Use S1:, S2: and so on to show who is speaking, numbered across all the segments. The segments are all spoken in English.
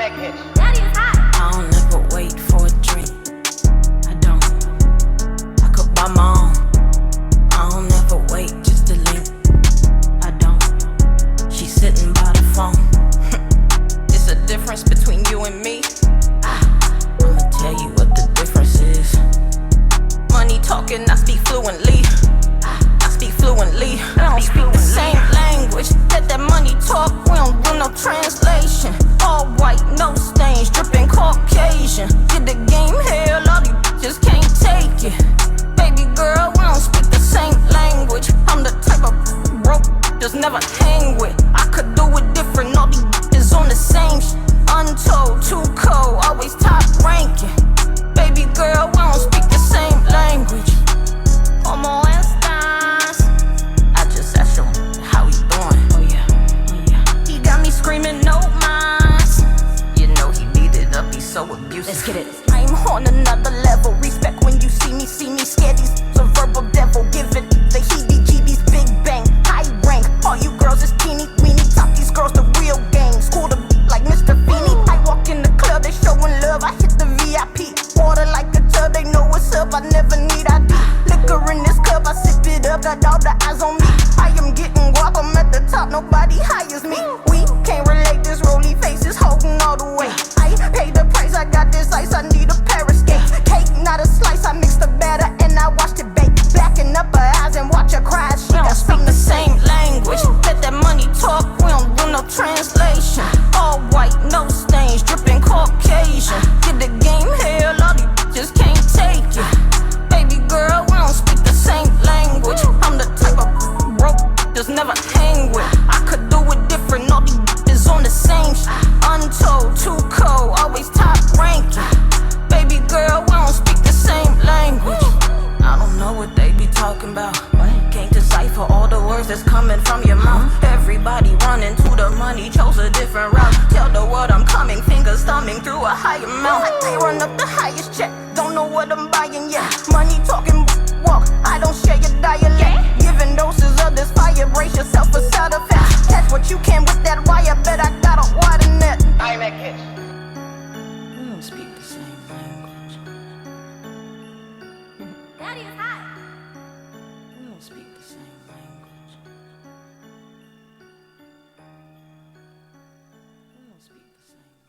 S1: I don't never wait for a drink. I don't. I could buy my own. I don't never wait just to link. I don't. She's sitting by the phone. It's a difference between you and me. I'ma tell you what the difference is. Money talking, I speak fluently. I speak fluently. I don't speak the same language. Let that money talk, we don't do no translation. All white, no stains, dripping Caucasian. Get the game hell, all these bitches can't take it. Baby girl, we don't speak the same language. I'm the type of broke just never hang with. I could do it different, all these bitches on the same shit. Untold, too cold, always top ranking. Baby girl, we don't speak the same language. Como estas? I just asked him how he doing. Oh yeah. He got me screaming no minds. You know he beat it up, he's so abusive. Let's get it. I'm on another level. Respect when you see me scared. He's a verbal devil. Give it the heebie-jeebies, big bang, high rank. All you girls is teeny weeny. Top these girls the real game. School to like Mr. Feeney. I walk in the club, they showing love. I hit the VIP. Water like a tub, they know what's up. I never need ID. Liquor in this cup, I sip it up. Got all the eyes on me. I am getting guap, I'm at the top. Nobody hires me. We can't relate, this roly face is holding all the way. I pay the price, I got this ice, I need a pair of skates. Cake, not a slice, I mix the batter and I watched it bake. Blacking up her eyes and watch her cry. She don't speak the same language. Let that money talk, we don't do no translation. All white, no stains, dripping Caucasian. Get the game hell, all these bitches can't take it. Baby girl, we don't speak the same language. I'm the type of broke just never hang with. I could do it different, all these bitches on the same shit. Untold, too cold, always top ranking. Baby girl, we don't speak the same language. I don't know what they be talking about. Can't decipher all the words that's coming from your mouth. Everybody running to the money, chose a different route. Tell the world I'm coming, fingers thumbing through a higher amount. They run up the highest check, don't know what I'm buying yet. Money talking, walk, I don't share your dialect. Giving doses of this fire, brace yourself for side effects. Catch what you can with that wire, bet I got a wider net. I make it. We don't speak the same language.
S2: Daddy is hot.
S1: We don't speak the same language. We don't speak the same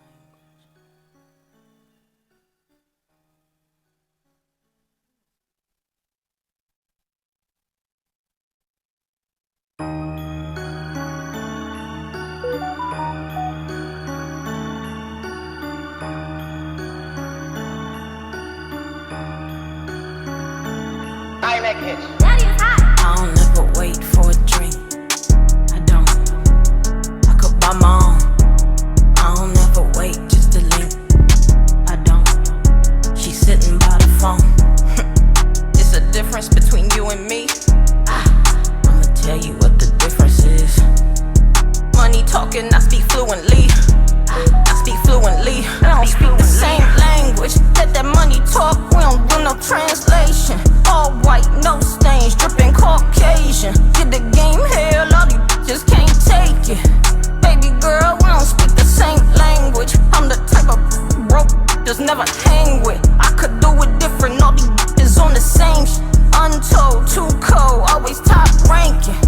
S1: language.
S2: Daddy is hot.
S1: I don't never wait for a drink. I don't. I could buy my own. I don't never wait just to link. I don't. She's sitting by the phone. It's a difference between you and me. I'ma tell you what the difference is. Money talking, I speak fluently. I speak fluently. I don't speak the same language. Let that money talk, we don't do no translation. All white, no stains, dripping Caucasian. Get the game hell, all these bitches can't take it. Baby girl, we don't speak the same language. I'm the type of broke just never hang with. I could do it different, all these bitches on the same shit. Untold, too cold, always top ranking.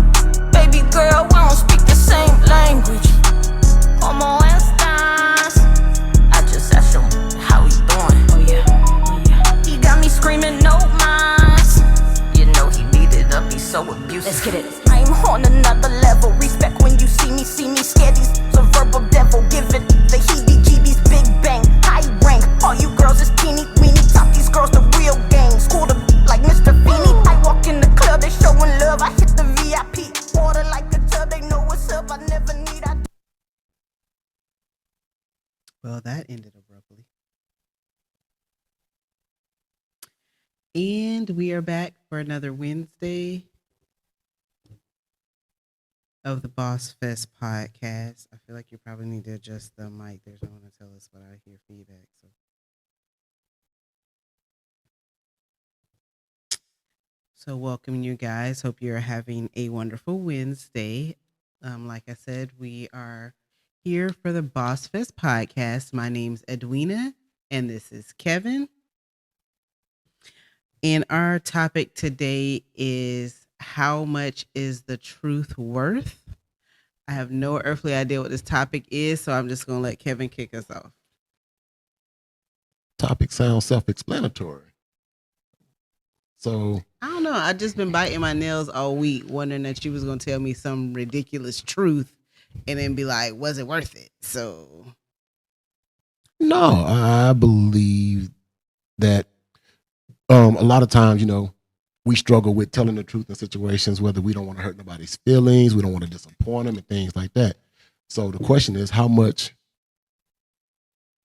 S1: Baby girl, we don't speak the same language. Como estas? I just asked him how he doing. Oh yeah. He got me screaming no minds. You know he beat it up, he's so abusive. Let's get it. I'm on another level. Respect when you see me scared. He's a verbal devil. Give it the heebie-jeebies, big bang, high rank. All you girls is teeny weeny. Top these girls the real game. School to like Mr. Feeney. I walk in the club, they showing love. I hit the VIP. Water like a tub, they know what's up. I never need ID.
S3: Well, that ended abruptly. And we are back for another Wednesday of the Bossfest podcast. I feel like you probably need to adjust the mic. There's no one to tell us, but I hear feedback. So welcome you guys. Hope you're having a wonderful Wednesday. Like I said, we are Here for the Bossfest podcast. My name's Edwina, and this is Kevin. And our topic today is how much is the truth worth? I have no earthly idea what this topic is, so I'm just going to let Kevin kick us off.
S4: Topic sounds self-explanatory. So
S3: I don't know. I just been biting my nails all week, wondering that you was going to tell me some ridiculous truth and then be like, was it worth it? So,
S4: no, I believe that a lot of times, we struggle with telling the truth in situations, whether we don't want to hurt nobody's feelings, we don't want to disappoint them and things like that. So the question is, how much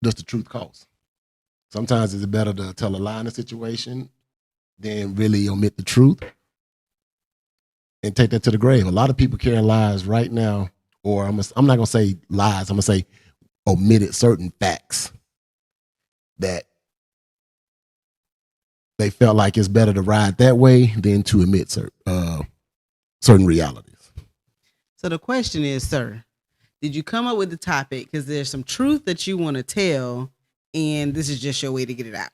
S4: does the truth cost? Sometimes it's better to tell a lie in a situation than really omit the truth and take that to the grave. A lot of people carrying lies right now, or I'm not going to say lies, I'm going to say omitted certain facts that they felt like it's better to ride that way than to admit certain realities.
S3: So the question is, sir, did you come up with the topic because there's some truth that you want to tell, and this is just your way to get it out?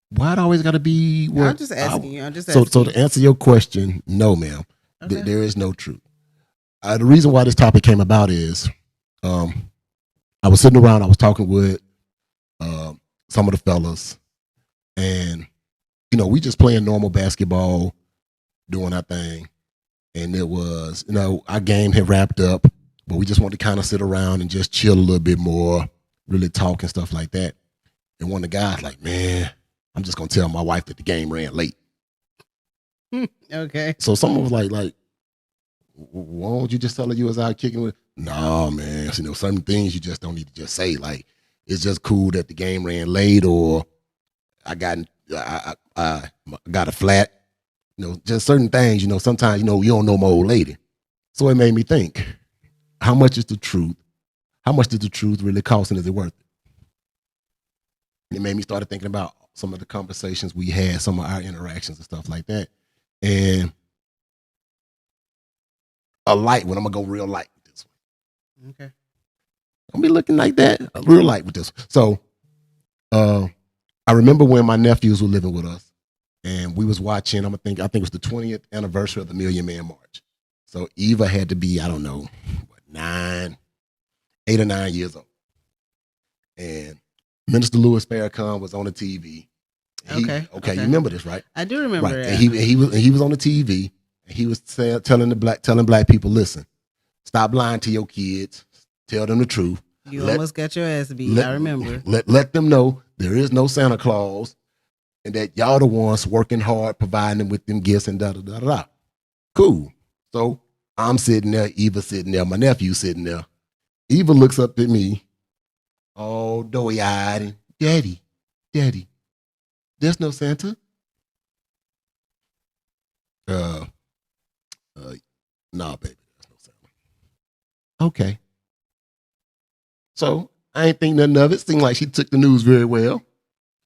S4: Why it always got to be?
S3: I'm just asking you.
S4: So to answer your question, no, ma'am,
S3: Okay.
S4: there is no truth. The reason why this topic came about is, I was sitting around, I was talking with some of the fellas, and we just playing normal basketball, doing our thing. And it was, our game had wrapped up, but we just wanted to kind of sit around and just chill a little bit more, really talk and stuff like that. And one of the guys like, man, I'm just going to tell my wife that the game ran late.
S3: Okay.
S4: So someone was like, why don't you just tell her you was out kicking with? No, man. Certain things you just don't need to just say. Like, it's just cool that the game ran late, or I got a flat. Just certain things, sometimes, you don't know my old lady. So it made me think, how much is the truth? How much did the truth really cost, and is it worth it? And it made me start thinking about some of the conversations we had, some of our interactions and stuff like that. And a light one, I'm going to go real light with this one.
S3: Okay.
S4: Don't be looking like that. Real light with this one. So I remember when my nephews were living with us, and we was watching, I think it was the 20th anniversary of the Million Man March. So Eva had to be, I don't know, 8 or 9 years old. And Minister Louis Farrakhan was on the TV. Okay, you remember this, right?
S3: I do remember
S4: right.
S3: that.
S4: And he was on the TV, and he was telling black people, listen, stop lying to your kids, tell them the truth.
S3: You almost got your ass beat. I remember.
S4: Let them know there is no Santa Claus, and that y'all the ones working hard, providing them with them gifts and da-da-da-da. Cool. So I'm sitting there, Eva sitting there, my nephew sitting there. Eva looks up at me, all doughy-eyed, and, Daddy, there's no Santa. Nah, baby, there's no Santa. Okay. So I ain't think nothing of it. Seemed like she took the news very well.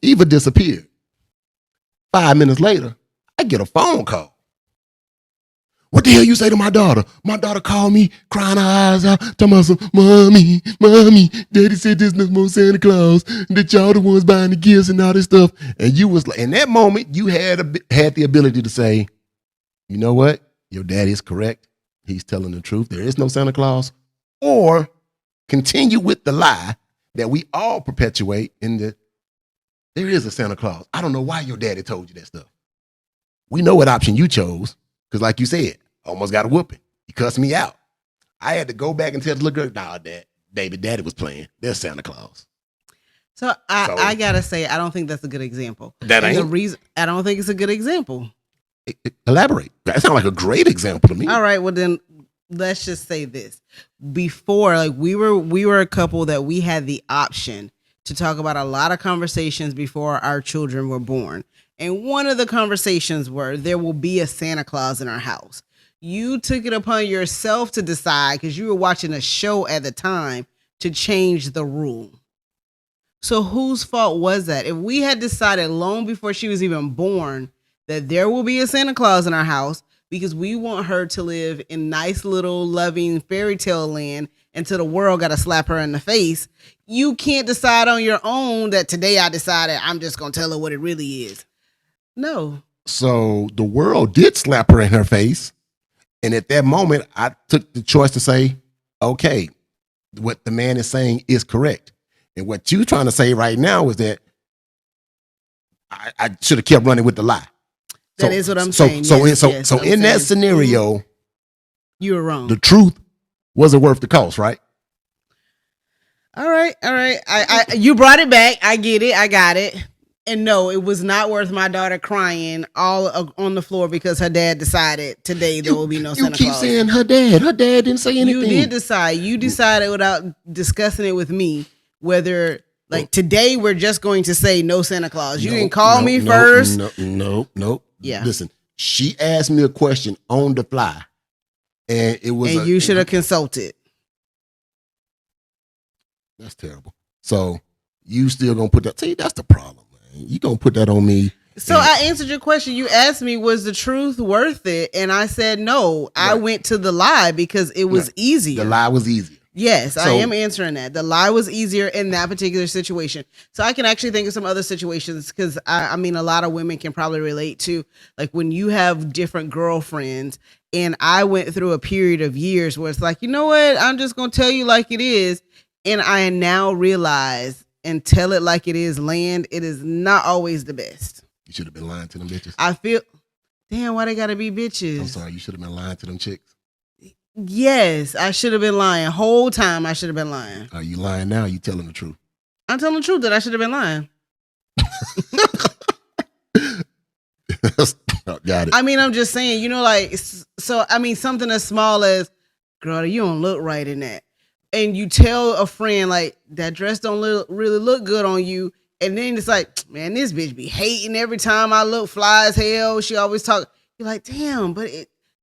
S4: Eva disappeared. 5 minutes later, I get a phone call. What the hell you say to my daughter? My daughter called me, crying her eyes out, talking about some, Mommy, Daddy said there's no more Santa Claus, and that y'all the ones buying the gifts and all this stuff. And you was like, in that moment, you had the ability to say, you know what? Your daddy is correct. He's telling the truth. There is no Santa Claus. Or continue with the lie that we all perpetuate in that there is a Santa Claus. I don't know why your daddy told you that stuff. We know what option you chose, because like you said, I almost got a whooping. He cussed me out. I had to go back and tell the little girl, nah, Daddy was playing. There's Santa Claus.
S3: So I gotta say, I don't think that's a good example.
S4: That ain't?
S3: The reason I don't think it's a good example.
S4: Elaborate. That sounds like a great example to me.
S3: All right, well then let's just say this. Before, like we were a couple that we had the option to talk about a lot of conversations before our children were born. And one of the conversations were there will be a Santa Claus in our house. You took it upon yourself to decide, because you were watching a show at the time, to change the rule. So whose fault was that? If we had decided long before she was even born that there will be a Santa Claus in our house because we want her to live in nice little loving fairy tale land until the world got to slap her in the face. You can't decide on your own that today I decided I'm just going to tell her what it really is. No.
S4: So the world did slap her in her face. And at that moment, I took the choice to say, okay, what the man is saying is correct. And what you're trying to say right now is that I should have kept running with the lie.
S3: That is what I'm saying.
S4: So in that scenario,
S3: you were wrong.
S4: The truth wasn't worth the cost, right?
S3: All right. I you brought it back. I get it. I got it. And no, it was not worth my daughter crying all on the floor because her dad decided today there will be no Santa Claus.
S4: You keep saying her dad. Her dad didn't say anything.
S3: You did decide. You decided without discussing it with me whether, like, today we're just going to say no Santa Claus. You didn't call me first.
S4: No.
S3: Yeah.
S4: Listen, she asked me a question on the fly, and it was.
S3: And you should have consulted.
S4: That's terrible. So you still gonna put that? See, that's the problem. You gonna put that on me?
S3: So I answered your question. You asked me, was the truth worth it? And I said no. Right. I went to the lie because it was easier.
S4: The lie was easier.
S3: Yes, I am answering that. The lie was easier in that particular situation. So I can actually think of some other situations because I mean, a lot of women can probably relate to, like, when you have different girlfriends. And I went through a period of years where it's like, you know what? I'm just going to tell you like it is. And I now realize and tell it like it is land. It is not always the best.
S4: You should have been lying to them bitches.
S3: I feel, damn, why they got to be bitches?
S4: I'm sorry. You should have been lying to them chicks.
S3: Yes, I should have been lying. Whole time I should have been lying.
S4: Are you lying now? Or are you telling the truth?
S3: I'm telling the truth that I should have been lying.
S4: Got it.
S3: I mean, I'm just saying, you know, like, so, I mean, something as small as, girl, you don't look right in that. And you tell a friend, like, that dress don't really look good on you. And then it's like, man, this bitch be hating every time I look fly as hell. She always talk. You're like, damn, but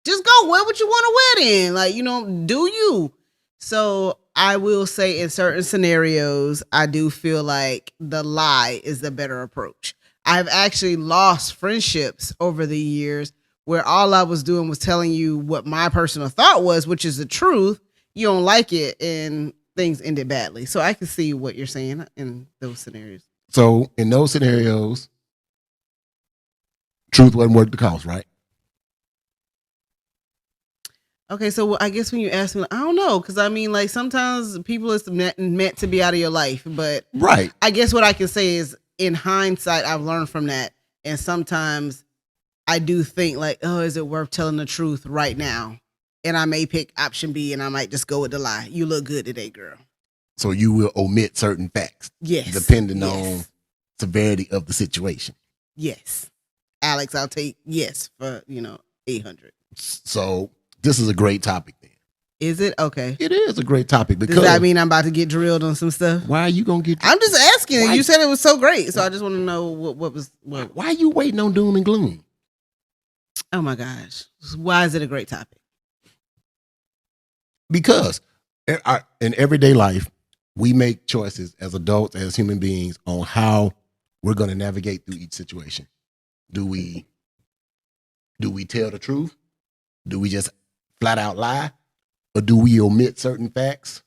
S3: just go wear what you want to wear then. Like, you know, do you? So I will say in certain scenarios, I do feel like the lie is the better approach. I've actually lost friendships over the years where all I was doing was telling you what my personal thought was, which is the truth. You don't like it, and things ended badly. So I can see what you're saying in those scenarios.
S4: So in those scenarios, truth wasn't worth the cost, right?
S3: Okay, so I guess when you ask me, I don't know, because I mean, like, sometimes people is meant to be out of your life, but
S4: right.
S3: I guess what I can say is, in hindsight, I've learned from that, and sometimes I do think, like, oh, is it worth telling the truth right now? And I may pick option B, and I might just go with the lie. You look good today, girl.
S4: So you will omit certain facts,
S3: yes,
S4: depending on severity of the situation.
S3: Yes, Alex, I'll take yes for 800.
S4: So this is a great topic, then.
S3: Is it? Okay.
S4: It is a great topic because.
S3: Does that mean I'm about to get drilled on some stuff?
S4: Why are you gonna get?
S3: I'm just asking. You said it was so great, so I just want to know what was. What.
S4: Why are you waiting on doom and gloom?
S3: Oh my gosh! Why is it a great topic?
S4: Because in everyday life, we make choices as adults, as human beings, on how we're going to navigate through each situation. Do we tell the truth? Do we just flat out lie? Or do we omit certain facts?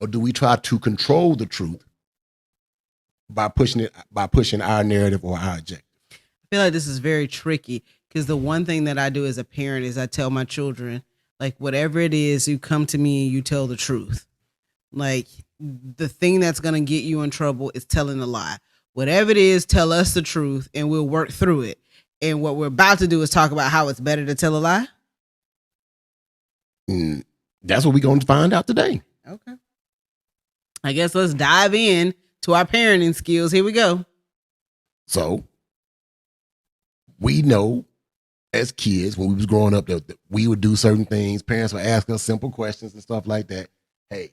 S4: Or do we try to control the truth by pushing our narrative or our objective?
S3: I feel like this is very tricky because the one thing that I do as a parent is I tell my children, like, whatever it is, you come to me and you tell the truth. Like, the thing that's going to get you in trouble is telling a lie. Whatever it is, tell us the truth and we'll work through it. And what we're about to do is talk about how it's better to tell a lie.
S4: That's what we're going to find out today.
S3: Okay. I guess let's dive in to our parenting skills. Here we go.
S4: So, we know as kids, when we was growing up, that we would do certain things. Parents would ask us simple questions and stuff like that. Hey,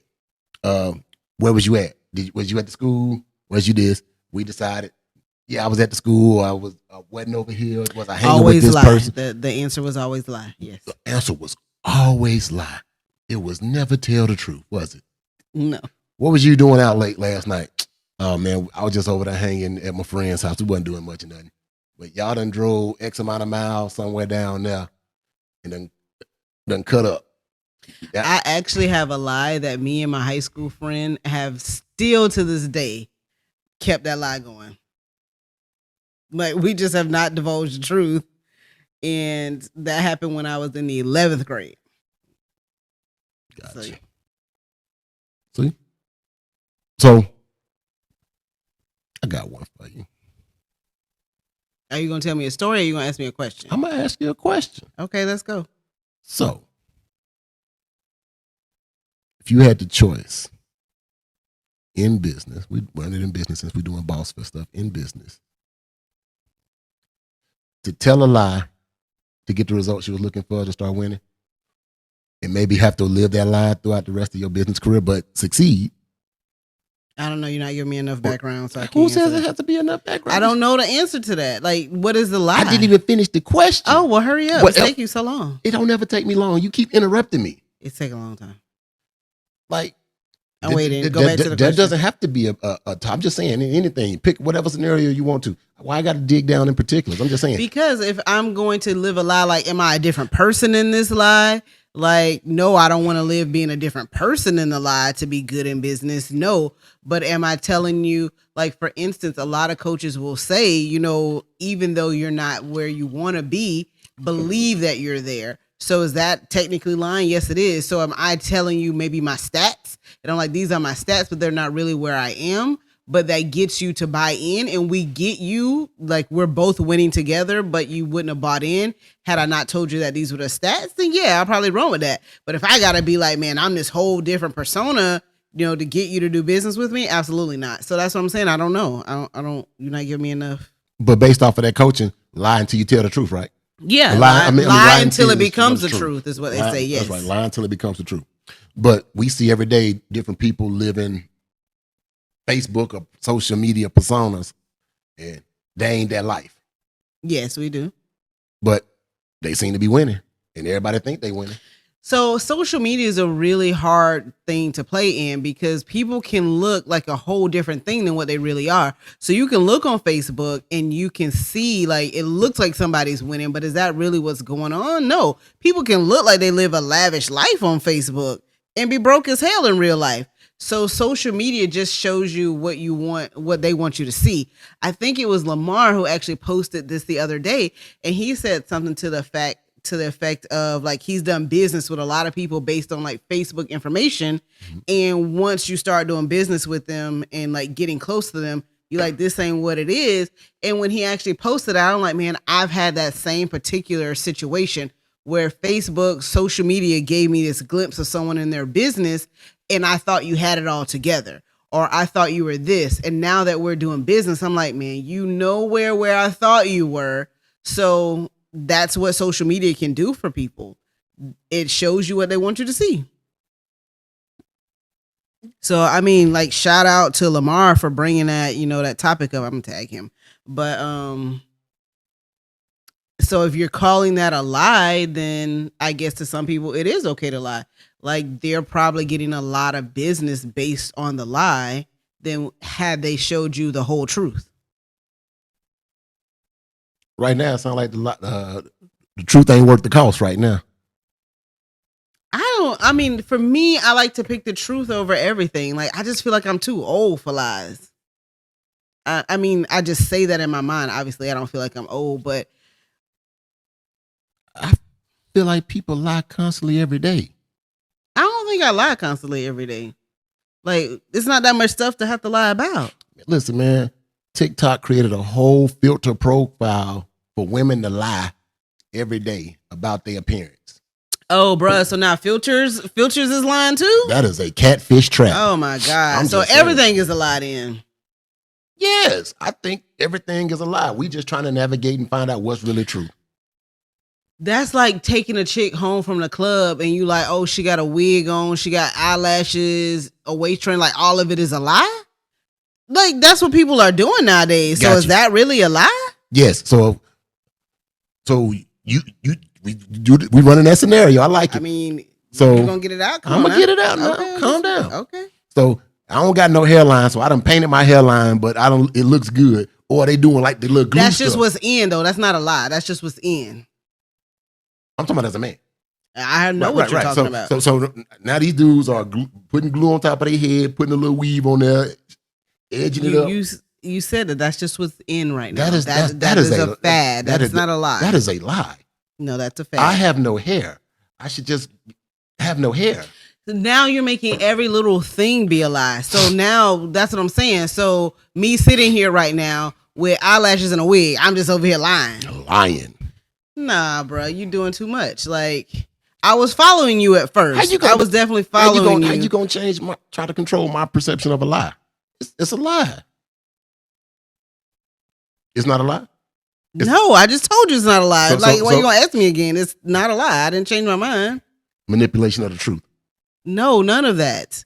S4: where was you at? Was you at the school? Was you this? We decided, yeah, I was at the school. I wasn't over here. Was I hanging with this person?
S3: The answer was always lie. Yes.
S4: The answer was always lie. It was never tell the truth, was it?
S3: No.
S4: What was you doing out late last night? Oh, man, I was just over there hanging at my friend's house. We wasn't doing much of nothing. But y'all done drove X amount of miles somewhere down there and done cut up.
S3: I actually have a lie that me and my high school friend have still to this day kept that lie going. Like, we just have not divulged the truth. And that happened when I was in the 11th grade.
S4: Gotcha.
S3: So,
S4: See? So, I got one for you.
S3: are you going to tell me a story or are you going to ask me a question?
S4: I'm going to ask you a question.
S3: Okay, let's go.
S4: So, if you had the choice in business, we run it in business since we're doing Bossfest stuff in business, to tell a lie to get the results you was looking for to start winning, and maybe have to live that lie throughout the rest of your business career, but succeed.
S3: I don't know. You're not giving me enough background, so I can't.
S4: Who
S3: answer
S4: says
S3: that.
S4: it has to be enough background?
S3: I don't know the answer to that. Like, what is the lie?
S4: I didn't even finish the question.
S3: Oh, well, hurry up. It's taking you so long.
S4: It don't ever take me long. You keep interrupting me.
S3: It's taking a long time.
S4: Like,
S3: I'm waiting. Go back to the
S4: that
S3: question.
S4: doesn't have to be a I'm just saying anything. Pick whatever scenario you want to. Why I got to dig down in particulars? I'm just saying.
S3: Because if I'm going to live a lie, like, am I a different person in this lie? Like, no, I don't want to live being a different person in the lie to be good in business. No. But am I telling you, like, for instance, a lot of coaches will say, you know, even though you're not where you want to be, believe that you're there. So is that technically lying? Yes, it is. So am I telling you maybe my stats? And I'm like, these are my stats, but they're not really where I am. But that gets you to buy in, and we get you, like, we're both winning together, but you wouldn't have bought in had I not told you that these were the stats. Then yeah, I'll probably run with that. But if I gotta be like, man, I'm this whole different persona, you know, to get you to do business with me, absolutely not. So that's what I'm saying. I don't know. I don't. You're not giving me enough.
S4: But based off of that coaching, lie until you tell the truth, right?
S3: Yeah,
S4: lie
S3: until it becomes the truth is what they say. Yes,
S4: that's right. Lie until it becomes the truth. But we see every day different people living Facebook or social media personas, and they ain't that life.
S3: Yes, we do.
S4: But they seem to be winning, and everybody think they winning.
S3: So social media is a really hard thing to play in because people can look like a whole different thing than what they really are. So you can look on Facebook and you can see, like, it looks like somebody's winning, but is that really what's going on? No. People can look like they live a lavish life on Facebook and be broke as hell in real life. So social media just shows you what you want, what they want you to see. I think it was Lamar who actually posted this the other day, and he said something to the effect of, like, he's done business with a lot of people based on, like, Facebook information. Mm-hmm. And once you start doing business with them and, like, getting close to them, you're like, this ain't what it is. And when he actually posted it, I'm like, man, I've had that same particular situation where Facebook, social media gave me this glimpse of someone in their business, and I thought you had it all together, or I thought you were this. And now that we're doing business, I'm like, man, you know where I thought you were. So that's what social media can do for people. It shows you what they want you to see. So, I mean, like, shout out to Lamar for bringing that, you know, that topic up. I'm gonna tag him. But, so if you're calling that a lie, then I guess to some people it is okay to lie. Like, they're probably getting a lot of business based on the lie than had they showed you the whole truth.
S4: Right now, it sounds like the truth ain't worth the cost right now.
S3: I mean, for me, I like to pick the truth over everything. Like, I just feel like I'm too old for lies. I mean, I just say that in my mind. Obviously, I don't feel like I'm old, but
S4: I feel like people lie constantly every day.
S3: I don't think I lie constantly every day. Like, it's not that much stuff to have to lie about.
S4: Listen, man, TikTok created a whole filter profile for women to lie every day about their appearance.
S3: Oh, bruh. So now filters is lying too?
S4: That is a catfish trap.
S3: Oh my God. So everything is a lie then.
S4: Yes, I think everything is a lie. We just trying to navigate and find out what's really true.
S3: That's like taking a chick home from the club and you like, oh, she got a wig on, she got eyelashes, a waist train, like all of it is a lie? Like, that's what people are doing nowadays. So is that really a lie?
S4: Yes. So we running that scenario. I like it.
S3: I mean,
S4: so
S3: you gonna get it out?
S4: I'm gonna get it out now. Okay, calm down.
S3: Okay.
S4: So I don't got no hairline, so I done painted my hairline, but it looks good. Or they doing like the little glue
S3: That's just
S4: stuff.
S3: what's in though. That's not a lie. That's just what's in.
S4: I'm talking about as a man.
S3: I know what you're talking about.
S4: So now these dudes are putting glue on top of their head, putting a little weave on there, edging it up.
S3: You said that's just what's in right now.
S4: That is
S3: a fad. That's not a lie.
S4: That is a lie.
S3: No, that's a fad.
S4: I have no hair. I should just have no hair.
S3: Now you're making every little thing be a lie. So now that's what I'm saying. So me sitting here right now with eyelashes and a wig, I'm just over here lying.
S4: Lying.
S3: Nah, bro, you doing too much. Like, I was following you at first. I was definitely following you.
S4: How you gonna try to control my perception of a lie? It's a lie. It's not a lie?
S3: No, I just told you it's not a lie. Why you gonna ask me again? It's not a lie. I didn't change my mind.
S4: Manipulation of the truth.
S3: No, none of that.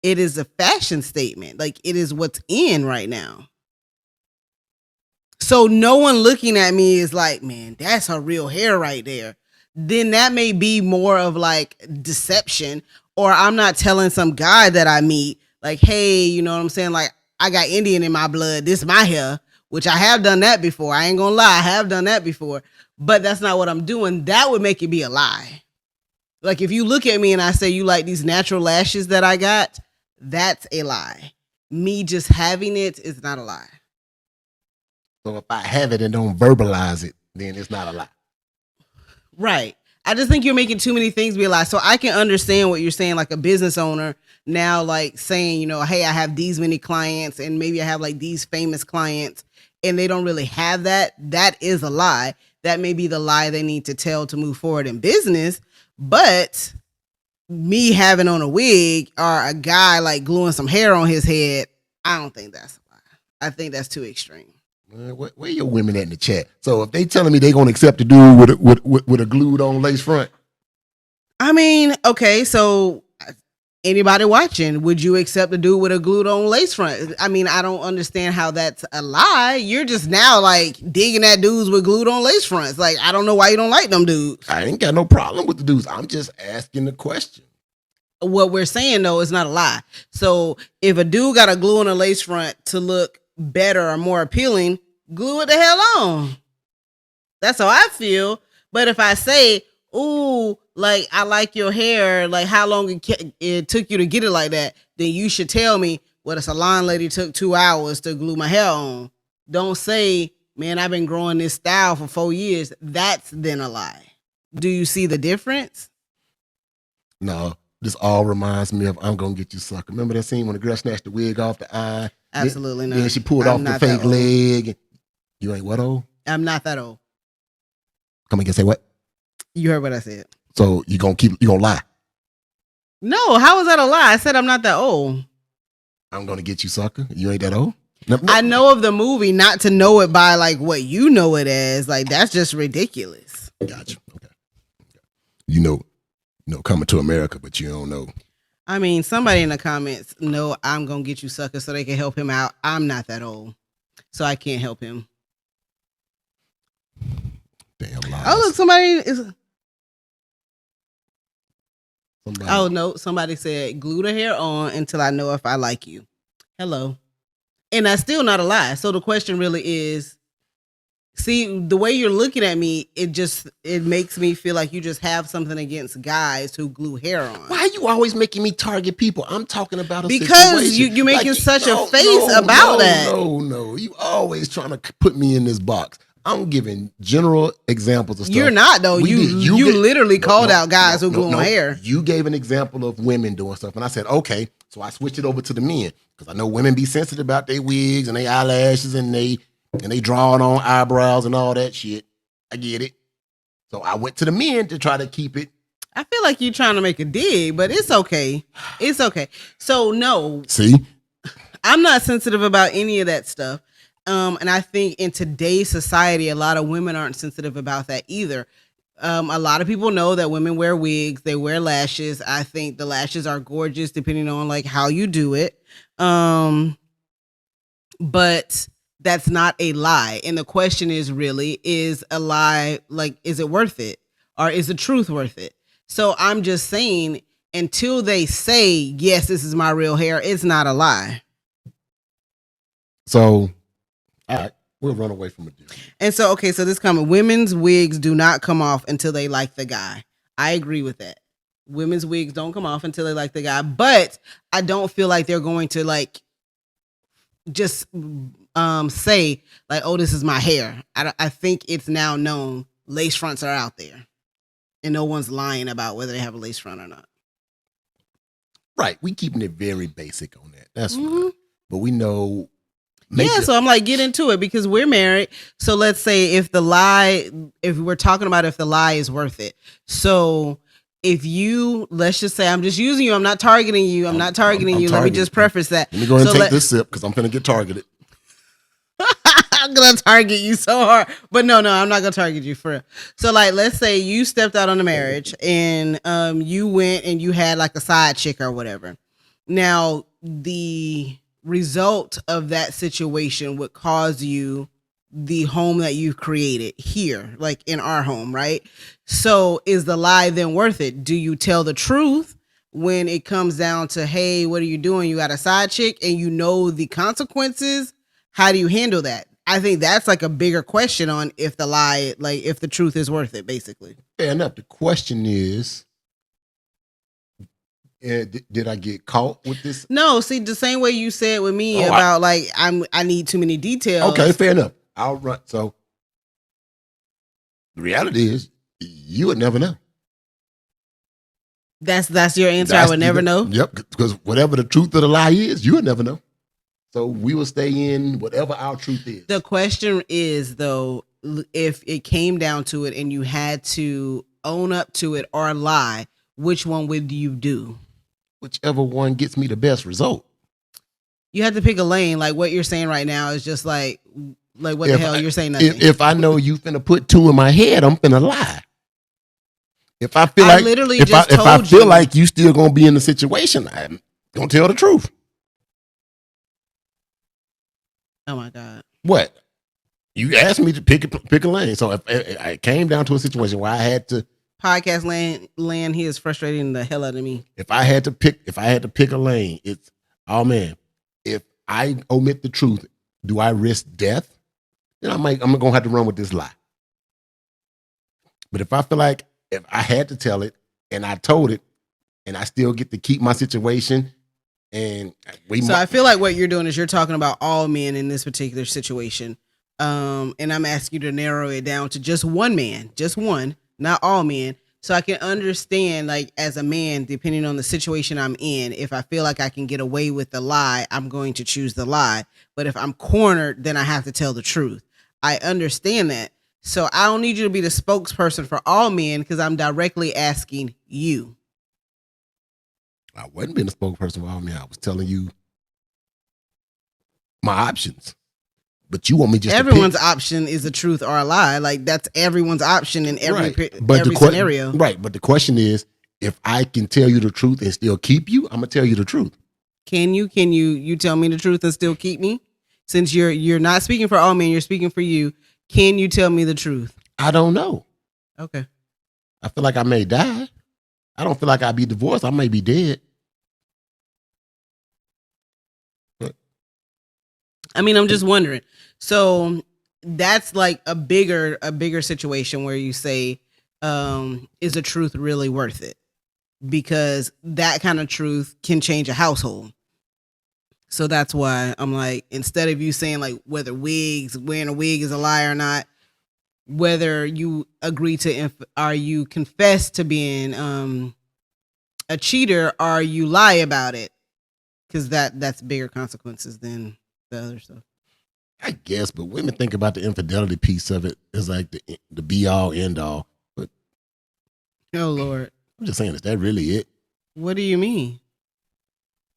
S3: It is a fashion statement. Like, it is what's in right now. So no one looking at me is like, man, that's her real hair right there. Then that may be more of like deception, or I'm not telling some guy that I meet, like, hey, you know what I'm saying? Like, I got Indian in my blood. This is my hair, which I have done that before. I ain't gonna lie. I have done that before, but that's not what I'm doing. That would make it be a lie. Like, if you look at me and I say you like these natural lashes that I got, that's a lie. Me just having it is not a lie.
S4: So if I have it and don't verbalize it, then it's not a lie.
S3: Right. I just think you're making too many things be a lie. So I can understand what you're saying, like a business owner now, like saying, you know, hey, I have these many clients and maybe I have like these famous clients and they don't really have that. That is a lie. That may be the lie they need to tell to move forward in business. But me having on a wig or a guy like gluing some hair on his head, I don't think that's a lie. I think that's too extreme.
S4: Where your women at in the chat? So if they telling me they gonna accept the dude with a glued on lace front,
S3: I mean, okay, so anybody watching, would you accept a dude with a glued on lace front? I mean, I don't understand how that's a lie. You're just now like digging at dudes with glued on lace fronts. Like, I don't know why you don't like them dudes.
S4: I ain't got no problem with the dudes. I'm just asking the question.
S3: What we're saying though is not a lie. So if a dude got a glue on a lace front to look better or more appealing, glue it the hell on. That's how I feel. But if I say, ooh, like, I like your hair, like how long it took you to get it like that, then you should tell me, well, the salon lady took 2 hours to glue my hair on. Don't say, man, I've been growing this style for 4 years. That's then a lie. Do you see the difference?
S4: No, this all reminds me of I'm Gonna Get You Sucker. Remember that scene when the girl snatched the wig off the eye?
S3: Absolutely not.
S4: Yeah, she pulled off the fake leg. You ain't what old?
S3: I'm not that old.
S4: Come again, say what?
S3: You heard what I said.
S4: So you gonna lie?
S3: No, how is that a lie? I said I'm not that old.
S4: I'm Gonna Get You Sucker. You ain't that old? No.
S3: I know of the movie, not to know it by like what you know it as. Like, that's just ridiculous.
S4: Gotcha. Okay. You know, Coming to America, but you don't know.
S3: I mean, somebody in the comments know I'm Gonna Get You Sucker so they can help him out. I'm not that old, so I can't help him.
S4: Damn lies.
S3: Oh, look, somebody is. Oh, no, somebody said, glue the hair on until I know if I like you. Hello. And that's still not a lie. So the question really is, see, the way you're looking at me, it makes me feel like you just have something against guys who glue hair on.
S4: Why are you always making me target people? I'm talking about a
S3: because
S4: situation.
S3: you're making such a face about that.
S4: No. You always trying to put me in this box. I'm giving general examples of stuff.
S3: You're not, though. You literally called out guys who glue on hair.
S4: You gave an example of women doing stuff, and I said, okay. So I switched it over to the men because I know women be sensitive about their wigs and their eyelashes and they drawing on eyebrows and all that shit. I get it. So I went to the men to try to keep it.
S3: I feel like you're trying to make a dig, but it's okay. It's okay. So no.
S4: See?
S3: I'm not sensitive about any of that stuff. And I think in today's society, a lot of women aren't sensitive about that either. A lot of people know that women wear wigs, they wear lashes. I think the lashes are gorgeous depending on like how you do it. But that's not a lie. And the question is really, is a lie, like, is it worth it? Or is the truth worth it? So I'm just saying, until they say, yes, this is my real hair, it's not a lie.
S4: So, all right, we'll run away from it.
S3: And so, okay, so this comment, women's wigs do not come off until they like the guy. I agree with that. Women's wigs don't come off until they like the guy, but I don't feel like they're going to like just say like, oh, this is my hair. I think it's now known lace fronts are out there, and no one's lying about whether they have a lace front or not.
S4: Right. We keeping it very basic on that. That's fine. But we know.
S3: So I'm like, get into it because we're married. So let's say if we're talking about if the lie is worth it. So let's just say, I'm just using you. I'm not targeting you. I'm not targeting you. Let me just preface that.
S4: Let me go ahead and take this sip because I'm going to get targeted.
S3: I'm going to target you so hard. But no, I'm not going to target you for real. So like, let's say you stepped out on a marriage and you went and you had like a side chick or whatever. Now, the result of that situation would cause you the home that you've created here, like in our home, right? So is the lie then worth it? Do you tell the truth when it comes down to, hey, what are you doing? You got a side chick and you know the consequences. How do you handle that? I think that's like a bigger question on if the lie, like if the truth is worth it, basically.
S4: Fair enough. The question is, did I get caught with this?
S3: No, see, the same way you said with me about like I need too many details.
S4: Okay, fair enough. I'll run. So the reality is, you would never know.
S3: That's your answer. I would never know.
S4: Yep, because whatever the truth of the lie is, you would never know. So we will stay in whatever our truth is.
S3: The question is, though, if it came down to it and you had to own up to it or lie, which one would you do?
S4: Whichever one gets me the best result.
S3: You have to pick a lane. Like what you're saying right now is just like what the hell? You're saying nothing.
S4: If I know you finna put two in my head, I'm finna lie. If I feel like you still gonna be in the situation, I'm gonna tell the truth.
S3: Oh my God.
S4: What? You asked me to pick a lane. So if I came down to a situation where I had to
S3: podcast land, he is frustrating the hell out of me.
S4: If I had to pick a lane, it's man. If I omit the truth, do I risk death? Then I'm gonna have to run with this lie. But if I feel like if I had to tell it and I told it and I still get to keep my situation and I
S3: feel like what you're doing is you're talking about all men in this particular situation. And I'm asking you to narrow it down to just one man, just one, not all men. So I can understand, like, as a man, depending on the situation I'm in, if I feel like I can get away with the lie, I'm going to choose the lie. But if I'm cornered, then I have to tell the truth. I understand that. So I don't need you to be the spokesperson for all men because I'm directly asking you.
S4: I wasn't being a spokesperson for all men. I was telling you my options. But you want me just
S3: everyone's option is a truth or a lie. Like that's everyone's option in every scenario.
S4: Right. But the question is, if I can tell you the truth and still keep you, I'm gonna tell you the truth.
S3: Can you tell me the truth and still keep me? Since you're not speaking for all men, you're speaking for you. Can you tell me the truth?
S4: I don't know.
S3: Okay.
S4: I feel like I may die. I don't feel like I'd be divorced. I may be dead.
S3: I mean, I'm just wondering. So that's like a bigger situation where you say, is the truth really worth it? Because that kind of truth can change a household. So that's why I'm like, instead of you saying like whether wearing a wig is a lie or not, whether you agree to, or you confess to being a cheater or you lie about it, because that's bigger consequences than the other stuff.
S4: I guess, but women think about the infidelity piece of it as like the be all end all. But
S3: oh Lord,
S4: I'm just saying, is that really it?
S3: What do you mean?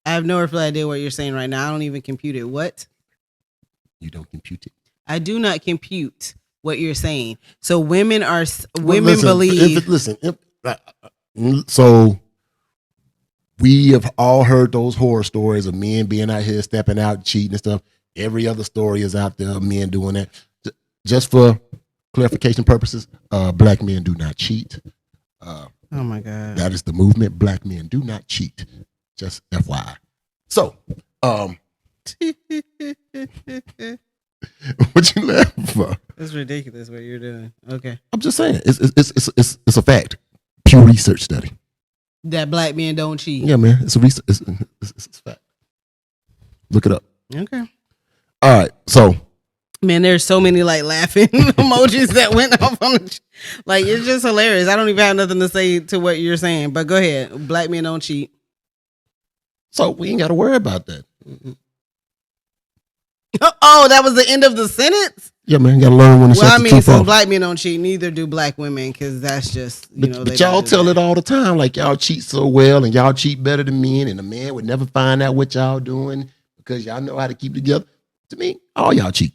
S3: I have no earthly idea what you're saying right now. I don't even compute it. What?
S4: You don't compute it?
S3: I do not compute what you're saying. So women believe.
S4: So we have all heard those horror stories of men being out here stepping out, cheating and stuff. Every other story is out there of men doing that. Just for clarification purposes, black men do not cheat.
S3: Oh my God.
S4: That is the movement. Black men do not cheat. Just FYI. So, what you laughing for?
S3: It's ridiculous what you're doing. Okay.
S4: I'm just saying, it's a fact. Pure research study.
S3: That black men don't cheat.
S4: Yeah, man. It's a research. It's a fact. Look it up.
S3: Okay.
S4: All right. So,
S3: man, there's so many like laughing emojis that went off on the like it's just hilarious. I don't even have nothing to say to what you're saying, but go ahead. Black men don't cheat.
S4: So we ain't got to worry about that.
S3: Oh, that was the end of the sentence?
S4: Yeah, man. You got to learn when to shut the truth
S3: so
S4: off.
S3: black men don't cheat. Neither do black women, because that's just,
S4: But y'all tell it all the time, like y'all cheat so well and y'all cheat better than men, and a man would never find out what y'all doing because y'all know how to keep together. To me, all y'all cheat.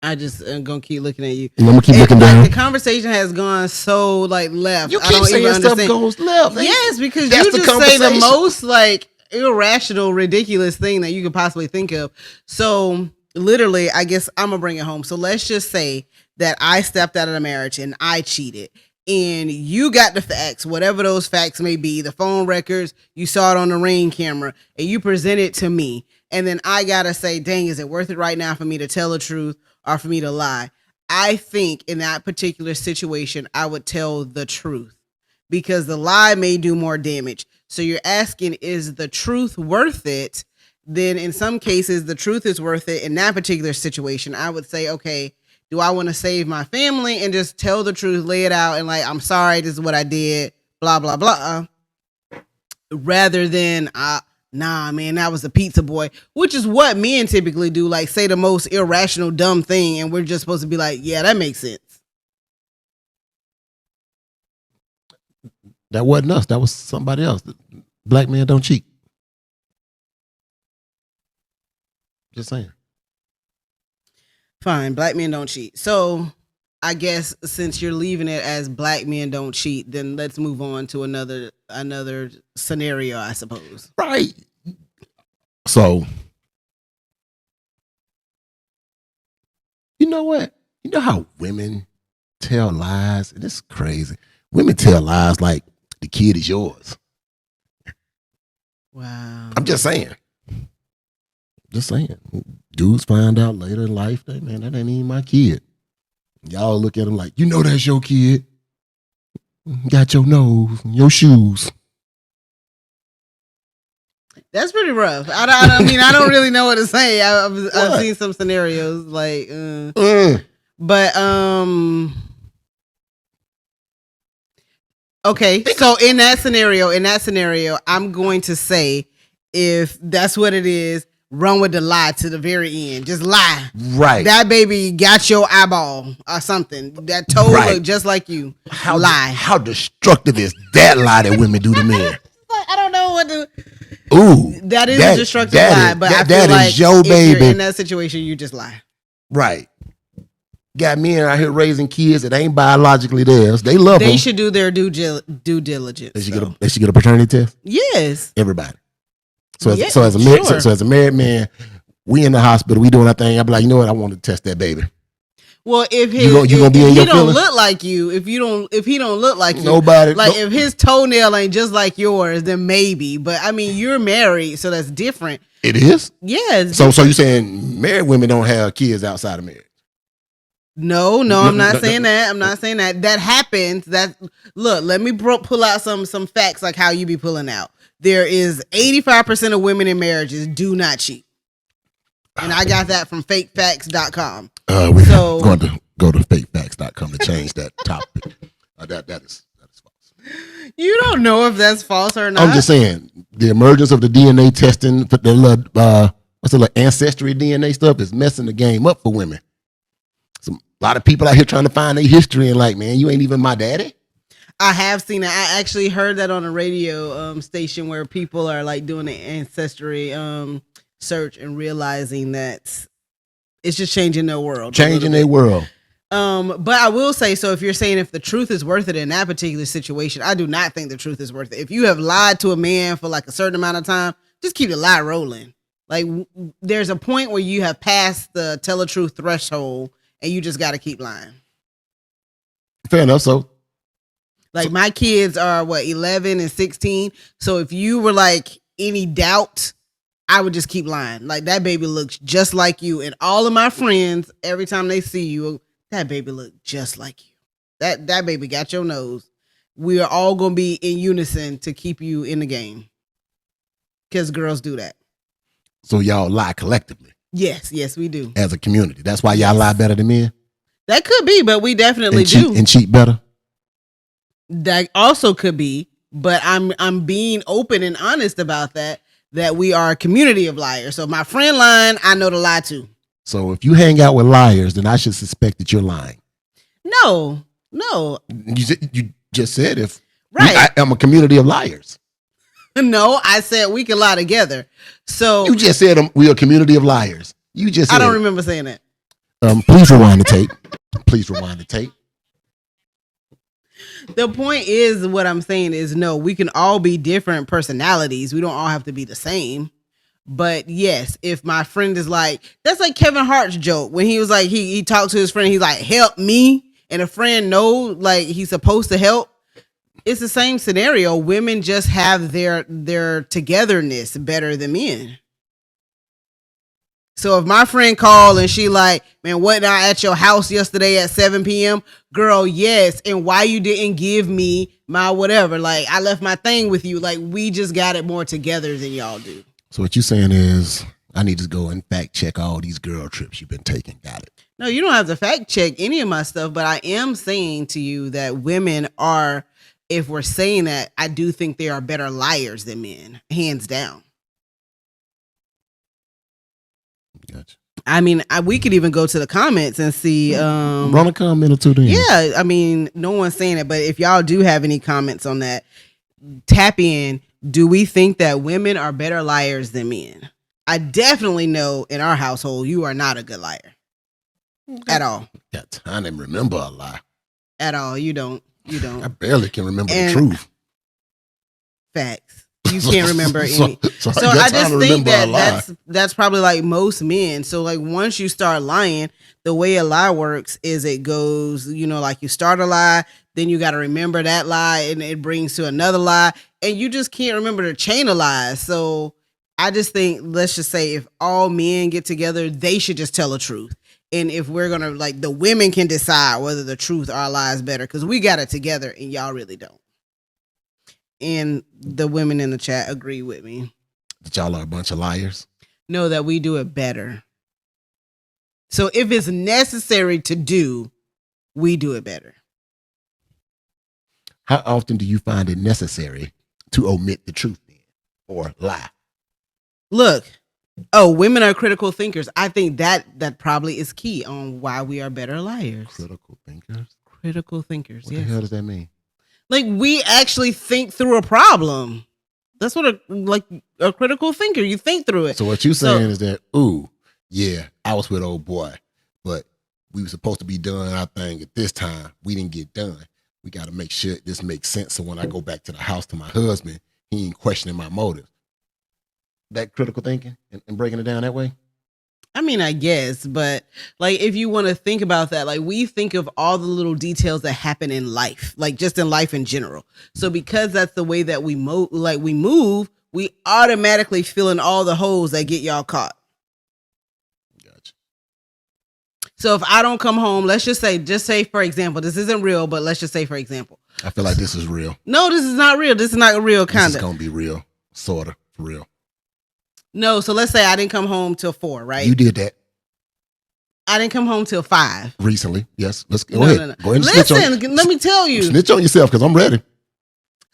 S3: I just am gonna keep looking at you.
S4: And I'm gonna keep looking down.
S3: The conversation has gone so like left.
S4: You
S3: I
S4: keep
S3: don't
S4: saying
S3: even
S4: stuff
S3: understand.
S4: goes left.
S3: Yes, because
S4: That's
S3: you
S4: the
S3: just say the
S4: conversation.
S3: most like irrational, ridiculous thing that you could possibly think of. So literally, I guess I'm gonna bring it home. So let's just say that I stepped out of the marriage and I cheated. And you got the facts, whatever those facts may be, the phone records, you saw it on the Ring camera, and you present it to me. And then I gotta say, dang, is it worth it right now for me to tell the truth or for me to lie? I think in that particular situation, I would tell the truth because the lie may do more damage. So you're asking, is the truth worth it? Then in some cases, the truth is worth it. In that particular situation, I would say, okay, do I want to save my family and just tell the truth, lay it out, and like, I'm sorry, this is what I did, blah, blah, blah. Rather than, nah, man, that was a pizza boy, which is what men typically do, like say the most irrational, dumb thing, and we're just supposed to be like, yeah, that makes sense.
S4: That wasn't us. That was somebody else. Black men don't cheat. Just saying.
S3: Fine, black men don't cheat. So I guess since you're leaving it as black men don't cheat, then let's move on to another scenario, I suppose.
S4: Right. So, you know what? You know how women tell lies? And it's crazy. Women tell lies like the kid is yours.
S3: Wow.
S4: I'm just saying. Just saying. Dudes find out later in life that, man, that ain't even my kid. Y'all look at him like, you know that's your kid. Got your nose, your shoes.
S3: That's pretty rough. I mean, I don't really know what to say. I've seen some scenarios like, but okay. So in that scenario, I'm going to say, if that's what it is, run with the lie to the very end. Just lie.
S4: Right.
S3: That baby got your eyeball or something. That toe looked just like you. Lie.
S4: How destructive is that lie that women do to men?
S3: I don't know what to.
S4: Ooh,
S3: that is a destructive lie, but I feel like
S4: your
S3: if
S4: baby.
S3: you're in that situation, you just lie.
S4: Right. Got men out here raising kids that ain't biologically theirs. They love them.
S3: They should do their due diligence.
S4: They should get a paternity test.
S3: Yes.
S4: Everybody. So as,
S3: Yeah,
S4: so as a married man, we in the hospital, we doing our thing. I'd be like, you know what? I want to test that baby.
S3: Well, if
S4: you gonna be in your
S3: he don't
S4: feelings?
S3: look like you, if he don't look like you,
S4: Nobody,
S3: like if his toenail ain't just like yours, then maybe. But I mean, you're married, so that's different.
S4: It is.
S3: Yeah.
S4: So you saying married women don't have kids outside of marriage?
S3: No, I'm not saying that. I'm not saying that. That happens. Look, let me pull out some facts like how you be pulling out. There is 85% of women in marriages do not cheat. And I got that from fakefacts.com.
S4: We're going to go to fakefacts.com to change that topic. That is false.
S3: You don't know if that's false or not.
S4: I'm just saying the emergence of the DNA testing, the ancestry DNA stuff is messing the game up for women. A lot of people out here trying to find their history and like, man, you ain't even my daddy.
S3: I have seen it. I actually heard that on a radio station where people are like doing the ancestry search and realizing that it's just changing their world.
S4: Changing their world.
S3: But I will say, so if you're saying if the truth is worth it in that particular situation, I do not think the truth is worth it. If you have lied to a man for like a certain amount of time, just keep the lie rolling. Like there's a point where you have passed the tell the truth threshold and you just got to keep lying.
S4: Fair enough. So
S3: like my kids are 11 and 16. So if you were like any doubt, I would just keep lying. Like that baby looks just like you. And all of my friends, every time they see you, that baby look just like you. That baby got your nose. We are all gonna be in unison to keep you in the game. Because girls do that.
S4: So y'all lie collectively.
S3: Yes, we do.
S4: As a community. That's why y'all lie better than men?
S3: That could be, but we definitely do.
S4: And cheat better?
S3: That also could be, but I'm being open and honest about that we are a community of liars. So my friend lying, I know to lie too.
S4: So if you hang out with liars, then I should suspect that you're lying.
S3: No.
S4: You just said if
S3: right.
S4: I am a community of liars.
S3: No, I said we can lie together. So
S4: you just said we're a community of liars. You just said
S3: I don't remember saying that.
S4: Please rewind the tape. Please rewind the tape.
S3: The point is, what I'm saying is, no, we can all be different personalities. We don't all have to be the same. But yes, if my friend is like, that's like Kevin Hart's joke when he was like, he talked to his friend, he's like, help me. And a friend knows like he's supposed to help. It's the same scenario. Women just have their togetherness better than men. So if my friend called and she like, man, wasn't I at your house yesterday at 7 p.m.? Girl, yes. And why you didn't give me my whatever? Like, I left my thing with you. Like, we just got it more together than y'all do.
S4: So what you're saying is I need to go and fact check all these girl trips you've been taking. Got it. No,
S3: you don't have to fact check any of my stuff, but I am saying to you that women are, if we're saying that, I do think they are better liars than men, hands down.
S4: Gotcha.
S3: I mean, we could even go to the comments and see.
S4: Run a comment or two then.
S3: Yeah, I mean, no one's saying it, but if y'all do have any comments on that, tap in. Do we think that women are better liars than men? I definitely know in our household, you are not a good liar. At all.
S4: Got time to remember a lie.
S3: At all. You don't.
S4: I barely can remember the truth.
S3: Facts. You can't remember any. So
S4: I
S3: just think that that's probably like most men. So like once you start lying, the way a lie works is it goes, like you start a lie, then you got to remember that lie and it brings to another lie. And you just can't remember the chain of lies. So I just think, let's just say if all men get together, they should just tell the truth. And if we're going to like the women can decide whether the truth or our lie is better because we got it together and y'all really don't. And the women in the chat agree with me.
S4: That y'all are a bunch of liars?
S3: No, that we do it better. So if it's necessary to do, we do it better.
S4: How often do you find it necessary to omit the truth then or lie?
S3: Look, women are critical thinkers. I think that probably is key on why we are better liars.
S4: Critical thinkers?
S3: Critical thinkers,
S4: What the hell does that mean?
S3: Like we actually think through a problem. That's what a critical thinker. You think through it.
S4: So what you're saying is that, yeah, I was with old boy, but we were supposed to be doing our thing at this time. We didn't get done. We got to make sure this makes sense. So when I go back to the house to my husband, he ain't questioning my motives. That critical thinking and breaking it down that way?
S3: I mean, I guess, but like if you want to think about that, like we think of all the little details that happen in life, like just in life in general. So because that's the way that we move, we automatically fill in all the holes that get y'all caught.
S4: Gotcha.
S3: So if I don't come home, let's just say for example, this isn't real, but let's just say for example.
S4: I feel like this is real.
S3: No, this is not real. This is not a real kind of.
S4: This is going to be real, sort of, for real.
S3: No, so let's say I didn't come home till 4, right?
S4: You did that.
S3: I didn't come home till 5.
S4: Recently, yes. Let's go ahead.
S3: No.
S4: Go ahead and
S3: listen, let me tell you.
S4: Snitch on yourself because I'm ready.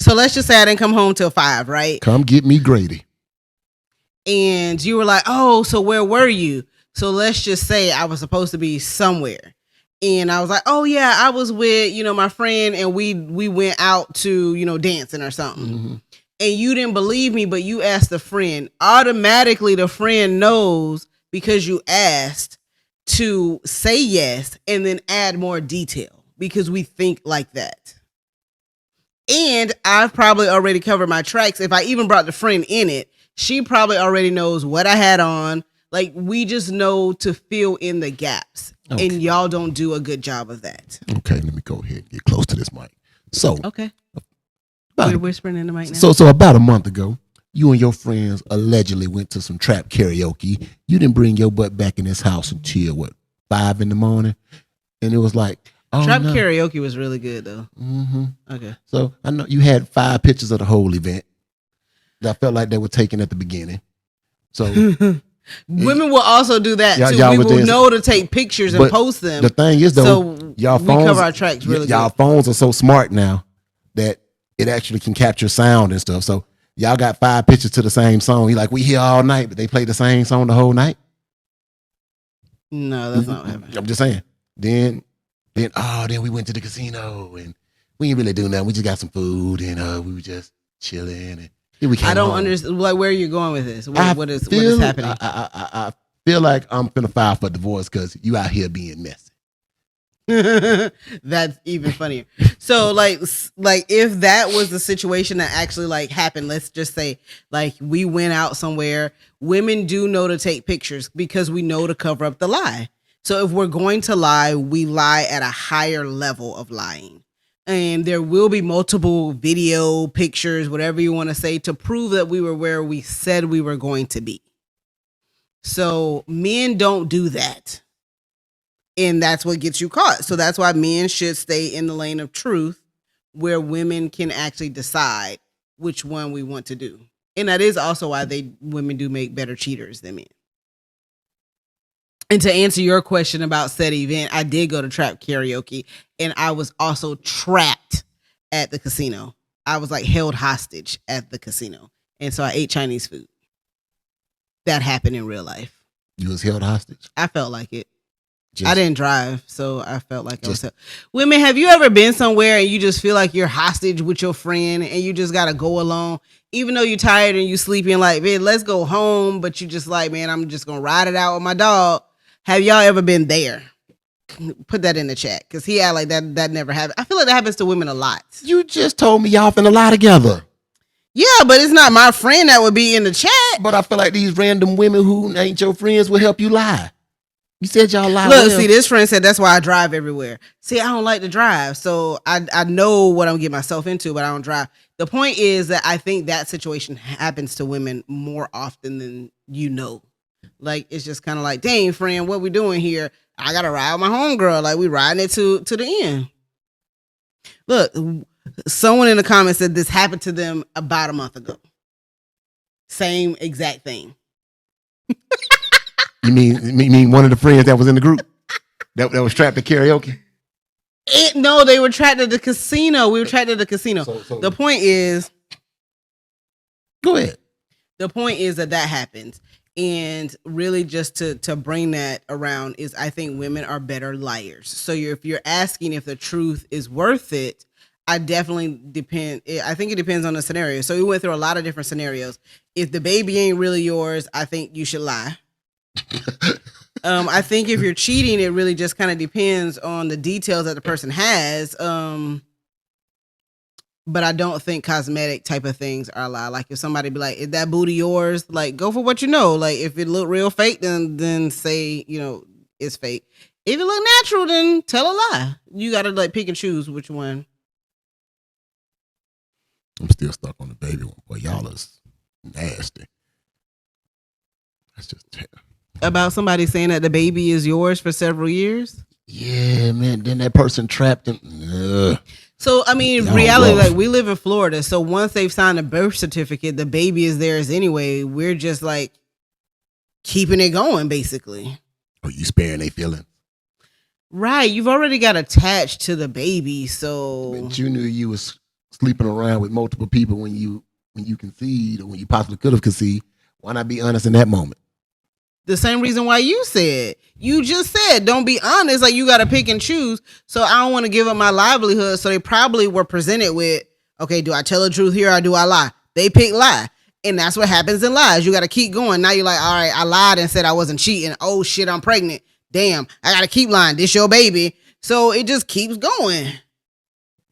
S3: So let's just say I didn't come home till 5, right?
S4: Come get me Grady.
S3: And you were like, oh, so where were you? So let's just say I was supposed to be somewhere. And I was like, oh yeah, I was with, my friend and we went out to, dancing or something. Mm-hmm. And you didn't believe me, but you asked a friend. Automatically, the friend knows because you asked to say yes and then add more detail because we think like that. And I've probably already covered my tracks. If I even brought the friend in it, she probably already knows what I had on. Like, we just know to fill in the gaps. Okay. And y'all don't do a good job of that.
S4: Okay, let me go ahead and get close to this mic. So,
S3: okay. We're whispering in the mic now.
S4: So about a month ago, you and your friends allegedly went to some trap karaoke. You didn't bring your butt back in this house until 5 in the morning. And it was like, oh,
S3: Trap
S4: no.
S3: karaoke was really good though.
S4: Mm-hmm.
S3: Okay.
S4: So I know you had 5 pictures of the whole event that I felt like they were taken at the beginning. So
S3: women will also do that too.
S4: y'all
S3: We
S4: was
S3: will
S4: dancing.
S3: know to take pictures and
S4: But
S3: post them.
S4: the thing is, though,
S3: so
S4: y'all
S3: we
S4: phones,
S3: cover our tracks really
S4: y'all
S3: good.
S4: phones are so smart now that it actually can capture sound and stuff. So y'all got 5 pictures to the same song. You like, we here all night, but they play the same song the whole night.
S3: No, that's not what happened.
S4: I'm just saying. Then we went to the casino and we didn't really do nothing. We just got some food and we were just chilling. And then we came
S3: I don't
S4: home.
S3: understand. Like, where are you going with this? What is happening?
S4: I feel like I'm finna file for divorce because you out here being messy.
S3: That's even funnier. So like if that was the situation that actually like happened, let's just say like we went out somewhere, women do know to take pictures because we know to cover up the lie. So if we're going to lie, we lie at a higher level of lying. And there will be multiple video, pictures, whatever you want to say, to prove that we were where we said we were going to be. So men don't do that. And that's what gets you caught. So that's why men should stay in the lane of truth where women can actually decide which one we want to do. And that is also why women do make better cheaters than men. And to answer your question about said event, I did go to trap karaoke and I was also trapped at the casino. I was like held hostage at the casino. And so I ate Chinese food. That happened in real life.
S4: You was held hostage?
S3: I felt like it. I didn't drive, so I felt like I was. Women, have you ever been somewhere and you just feel like you're hostage with your friend and you just gotta go alone, even though you're tired and you sleepy and like, man, let's go home, but you just like, man, I'm just gonna ride it out with my dog. Have y'all ever been there? Put that in the chat because he had like that never happened. I feel like that happens to women a lot.
S4: You just told me y'all finna lie together.
S3: Yeah, but it's not my friend that would be in the chat.
S4: But I feel like these random women who ain't your friends will help you lie. You said y'all lie.
S3: Look, see, this friend said that's why I drive everywhere. See, I don't like to drive, so I know what I'm getting myself into, but I don't drive. The point is that I think that situation happens to women more often than you know. Like, it's just kind of like, dang, friend, what we doing here? I gotta ride with my homegirl. Like, we riding it to the end. Look, someone in the comments said this happened to them about a month ago. Same exact thing.
S4: You mean one of the friends that was in the group that was trapped at karaoke?
S3: No, they were trapped at the casino. We were trapped at the casino.
S4: So
S3: the point is,
S4: go ahead.
S3: The point is that happens. And really just to bring that around is I think women are better liars. So if you're asking if the truth is worth it, I think it depends on the scenario. So we went through a lot of different scenarios. If the baby ain't really yours, I think you should lie. I think if you're cheating, it really just kind of depends on the details that the person has. But I don't think cosmetic type of things are a lie. Like if somebody be like, is that booty yours? Like, go for what you know. Like if it look real fake, then say, it's fake. If it look natural, then tell a lie. You got to like pick and choose which one.
S4: I'm still stuck on the baby one. Boy, y'all is nasty. That's just terrible.
S3: About somebody saying that the baby is yours for several years?
S4: Yeah, man. Then that person trapped him.
S3: So, I mean, reality, like we live in Florida. So once they've signed a birth certificate, the baby is theirs anyway. We're just like keeping it going, basically.
S4: Are you sparing their feelings?
S3: Right. You've already got attached to the baby. So
S4: But you knew you was sleeping around with multiple people when you conceived or when you possibly could have conceived. Why not be honest in that moment?
S3: The same reason why you just said, don't be honest. Like you got to pick and choose. So I don't want to give up my livelihood. So they probably were presented with, okay, do I tell the truth here or do I lie? They pick lie. And that's what happens in lies. You got to keep going. Now you're like, all right, I lied and said I wasn't cheating. Oh shit, I'm pregnant. Damn, I got to keep lying. This your baby. So it just keeps going.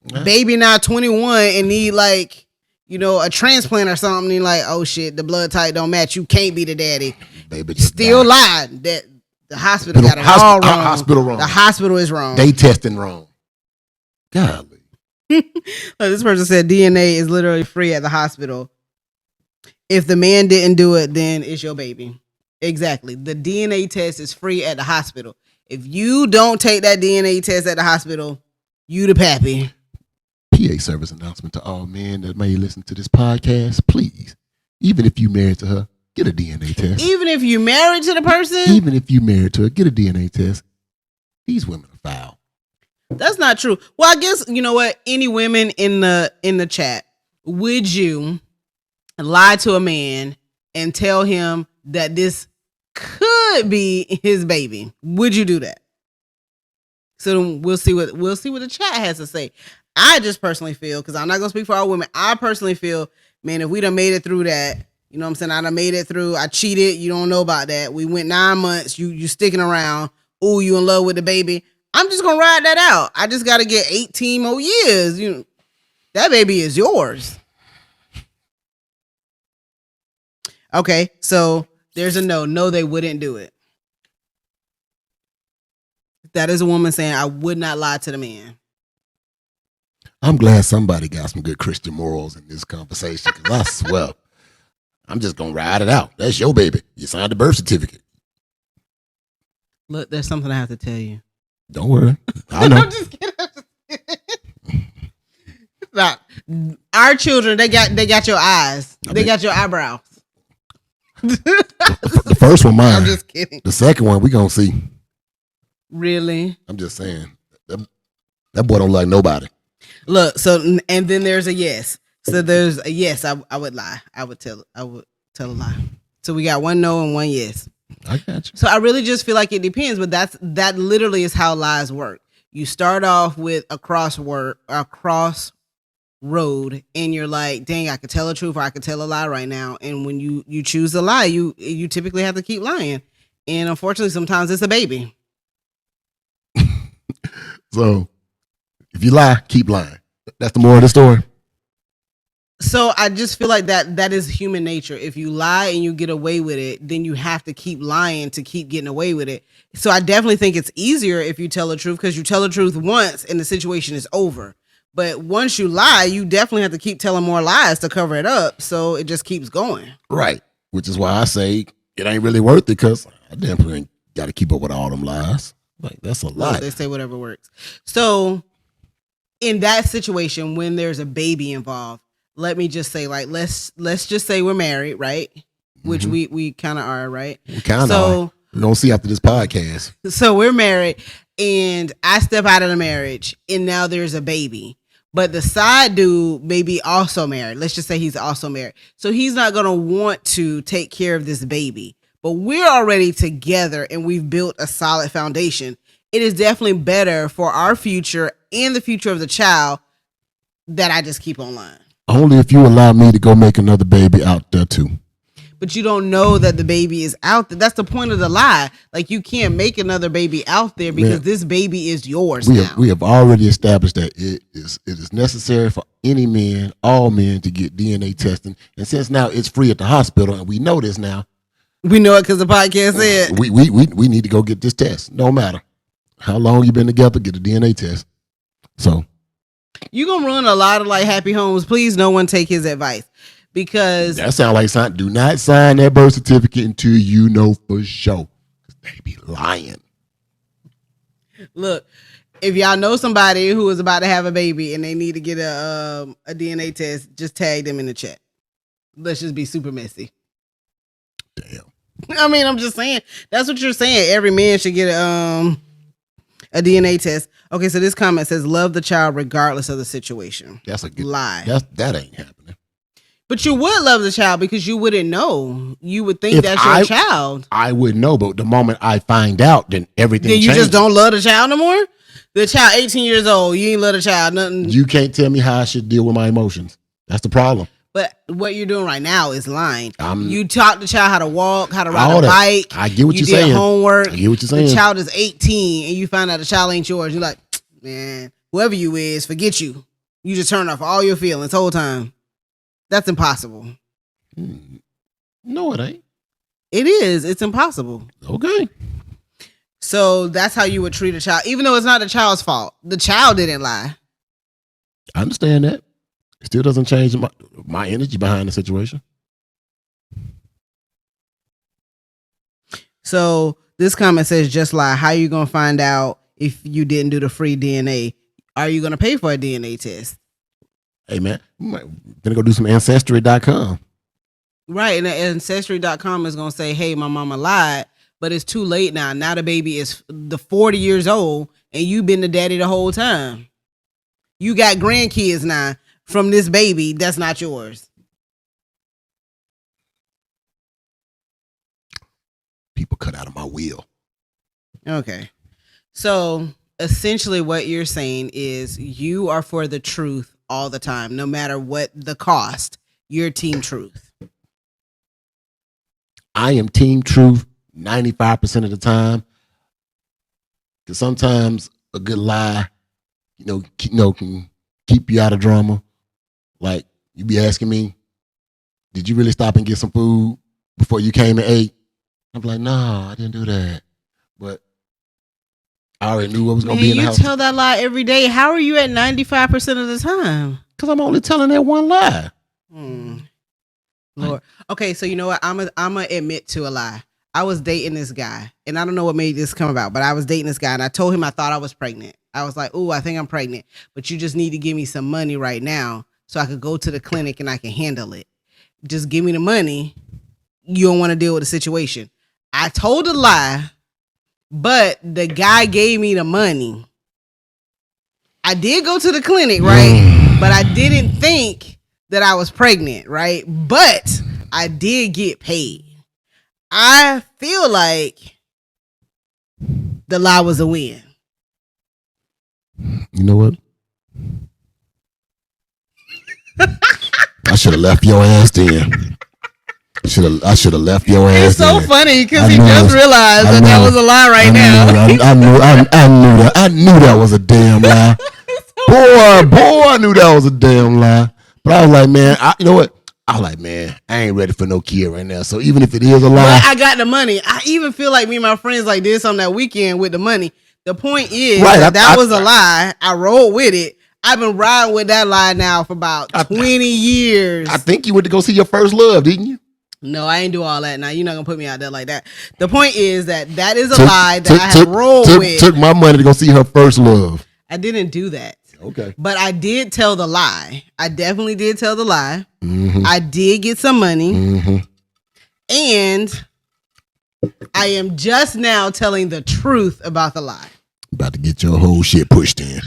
S3: Yeah. Baby now 21 and need like, a transplant or something. And like, oh shit, the blood type don't match. You can't be the daddy.
S4: Baby
S3: still lied that the hospital got it all wrong.
S4: Hospital wrong.
S3: The hospital is wrong.
S4: They testing wrong. Golly.
S3: This person said DNA is literally free at the hospital. If the man didn't do it, then it's your baby. Exactly. The DNA test is free at the hospital. If you don't take that DNA test at the hospital, you the pappy.
S4: PA service announcement to all men that may listen to this podcast. Please, even if you married to her, get a DNA test.
S3: Even if you married to the person?
S4: Even if you married to her, get a DNA test. These women are foul.
S3: That's not true. Well, I guess, you know what? Any women in the chat, would you lie to a man and tell him that this could be his baby? Would you do that? So we'll see what the chat has to say. I just personally feel, because I'm not gonna speak for all women, I personally feel, man, if we done made it through that, you know what I'm saying? I done made it through. I cheated. You don't know about that. We went 9 months. You sticking around. Ooh, you in love with the baby. I'm just gonna ride that out. I just gotta get 18 more years. That baby is yours. Okay, so there's a no. No, they wouldn't do it. That is a woman saying, I would not lie to the man.
S4: I'm glad somebody got some good Christian morals in this conversation, because I swear, I'm just going to ride it out. That's your baby. You signed the birth certificate.
S3: Look, there's something I have to tell you.
S4: Don't worry. I know.
S3: I'm just kidding. Now, our children, they got your eyes. They got your eyebrows.
S4: The first one, mine.
S3: I'm just kidding.
S4: The second one, we going to see.
S3: Really?
S4: I'm just saying. That boy don't like nobody.
S3: Look, so, and then there's a yes. So there's a yes, I would lie. I would tell a lie. So we got one no and one yes.
S4: I got you.
S3: So I really just feel like it depends, but that literally is how lies work. You start off with a crossroad, and you're like, dang, I could tell the truth or I could tell a lie right now. And when you choose a lie, you typically have to keep lying. And unfortunately, sometimes it's a baby.
S4: So if you lie, keep lying. That's the moral of the story.
S3: So I just feel like that is human nature. If you lie and you get away with it, then you have to keep lying to keep getting away with it. So I definitely think it's easier if you tell the truth, because you tell the truth once and the situation is over. But once you lie, you definitely have to keep telling more lies to cover it up. So it just keeps going.
S4: Right. Which is why I say it ain't really worth it, because I definitely ain't got to keep up with all them lies. Like, that's a lie.
S3: They say whatever works. So in that situation, when there's a baby involved, let me just say, like, let's just say we're married, right? Which we kind of are, right?
S4: We kind of are. We're going to see after this podcast.
S3: So we're married, and I step out of the marriage, and now there's a baby. But the side dude may be also married. Let's just say he's also married. So he's not going to want to take care of this baby. But we're already together, and we've built a solid foundation. It is definitely better for our future and the future of the child that I just keep on lying.
S4: Only if you allow me to go make another baby out there too.
S3: But you don't know that the baby is out there. That's the point of the lie. Like, you can't make another baby out there because this baby is yours now.
S4: We have already established that it is necessary for any man, all men, to get DNA testing. And since now it's free at the hospital, and we know this now.
S3: We know it because the podcast said.
S4: We need to go get this test. No matter how long you've been together, get a DNA test. So
S3: you're going to run a lot of like happy homes. Please, no one take his advice, because
S4: that sounds like something. Do not sign that birth certificate until you know for sure. They be lying.
S3: Look, if y'all know somebody who is about to have a baby and they need to get a DNA test, just tag them in the chat. Let's just be super messy.
S4: Damn.
S3: I mean, I'm just saying. That's what you're saying. Every man should get a DNA test. Okay, so this comment says, love the child regardless of the situation.
S4: That's a good
S3: lie.
S4: That ain't happening.
S3: But you would love the child because you wouldn't know. You would think that's your child.
S4: I would know, but the moment I find out, then everything changes.
S3: Just don't love the child no more? The child 18 years old, you ain't love the child, nothing.
S4: You can't tell me how I should deal with my emotions. That's the problem.
S3: But what you're doing right now is lying. You taught the child how to walk, how to ride a bike.
S4: I get what you're saying.
S3: You did homework.
S4: I get what you're saying.
S3: The child is 18 and you find out the child ain't yours. You're like, man, whoever you is, forget you. You just turn off all your feelings the whole time. That's impossible.
S4: No, it ain't.
S3: It is. It's impossible.
S4: Okay.
S3: So that's how you would treat a child, even though it's not the child's fault. The child didn't lie.
S4: I understand that. It still doesn't change my energy behind the situation.
S3: So this comment says, just lie. How you going to find out if you didn't do the free DNA? Are you going to pay for a DNA test?
S4: Hey, man, gonna go do some Ancestry.com.
S3: Right. And Ancestry.com is going to say, hey, my mama lied, but it's too late now. Now the baby is 40 years old and you've been the daddy the whole time. You got grandkids now from this baby that's not yours.
S4: People cut out of my wheel.
S3: Okay. So essentially what you're saying is you are for the truth all the time, no matter what the cost. You're team truth.
S4: I am team truth 95% of the time. Because sometimes a good lie, can keep you out of drama. Like, you be asking me, did you really stop and get some food before you came and ate? I'm like, no, I didn't do that. But I already knew what was going to be in the house.
S3: You tell that lie every day. How are you at 95% of the time?
S4: Because I'm only telling that one lie.
S3: Lord. Okay, so you know what? I'm gonna admit to a lie. I was dating this guy, and I don't know what made this come about, but I was dating this guy, and I told him I thought I was pregnant. I was like, "Ooh, I think I'm pregnant, but you just need to give me some money right now so I could go to the clinic and I can handle it. Just give me the money. You don't want to deal with the situation." I told a lie, but the guy gave me the money. I did go to the clinic, right? But I didn't think that I was pregnant, right? But I did get paid. I feel like the lie was a win.
S4: You know what? I should have left your ass then. I should have left your ass.
S3: It's so
S4: then.
S3: funny because he just realized that was a lie right now.
S4: I knew that was a damn lie. Boy, I knew that was a damn lie. But I was like, man, you know what? I was like, man, I ain't ready for no kid right now. So even if it is a lie,
S3: but I got the money. I even feel like me and my friends like did something that weekend with the money. The point is that was a lie. I rolled with it. I've been riding with that lie now for about 20 years.
S4: I think you went to go see your first love, didn't you?
S3: No, I ain't do all that. Now you're not gonna put me out there like that. The point is that is a lie that I have rolled with.
S4: Took my money to go see her first love.
S3: I didn't do that.
S4: Okay.
S3: But I did tell the lie. I definitely did tell the lie.
S4: Mm-hmm.
S3: I did get some money.
S4: Mm-hmm.
S3: And I am just now telling the truth about the lie.
S4: About to get your whole shit pushed in.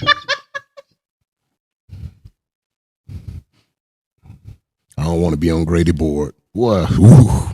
S4: I don't want to be on Grady board. What? Oh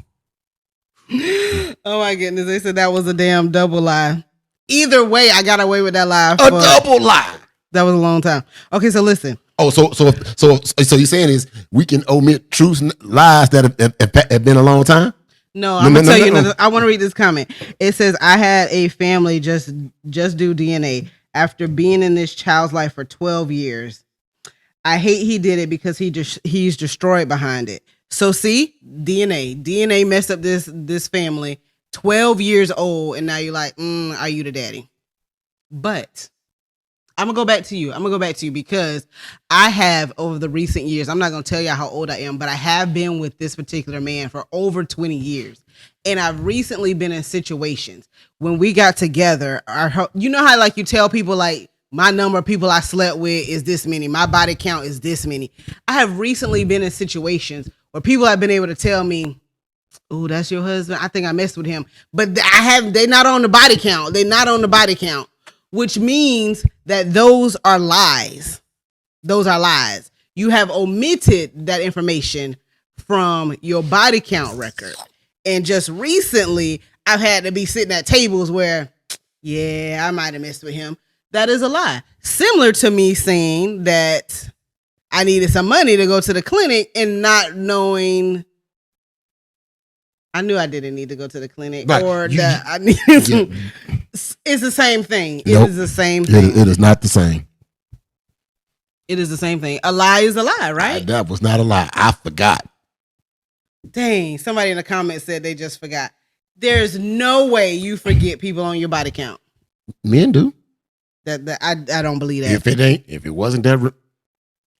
S3: my goodness. They said that was a damn double lie. Either way, I got away with that lie.
S4: A double lie.
S3: That was a long time. Okay, so listen.
S4: Oh, so you're saying is we can omit truths, lies that have been a long time?
S3: No, I'm gonna tell you another. I want to read this comment. It says, I had a family just do DNA after being in this child's life for 12 years. I hate he did it because he's destroyed behind it. So see, DNA messed up this family. 12 years old, and now you're like, are you the daddy? But I'm gonna go back to you because I have over the recent years, I'm not gonna tell you how old I am, but I have been with this particular man for over 20 years. And I've recently been in situations when we got together, you know how like you tell people like my number of people I slept with is this many, my body count is this many. I have recently been in situations where people have been able to tell me, oh, that's your husband. I think I messed with him. But they're not on the body count. They're not on the body count, which means that those are lies. Those are lies. You have omitted that information from your body count record. And just recently, I've had to be sitting at tables where, yeah, I might have messed with him. That is a lie. Similar to me saying that I needed some money to go to the clinic and not knowing. I knew I didn't need to go to the clinic, right. Or that I needed to. It's the same thing. It is the same thing.
S4: It is not the same.
S3: It is the same thing. A lie is a lie, right?
S4: That was not a lie. I forgot.
S3: Dang, somebody in the comments said they just forgot. There's no way you forget people on your body count.
S4: Men do.
S3: I don't believe that.
S4: If it wasn't that,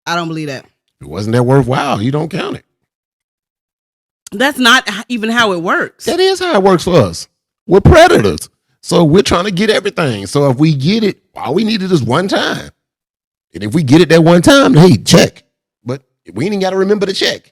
S3: I don't believe that.
S4: If it wasn't that worthwhile, you don't count it.
S3: That's not even how it works.
S4: That is how it works for us. We're predators. So we're trying to get everything. So if we get it, all we need is one time. And if we get it that one time, hey, check. But we ain't got to remember to check.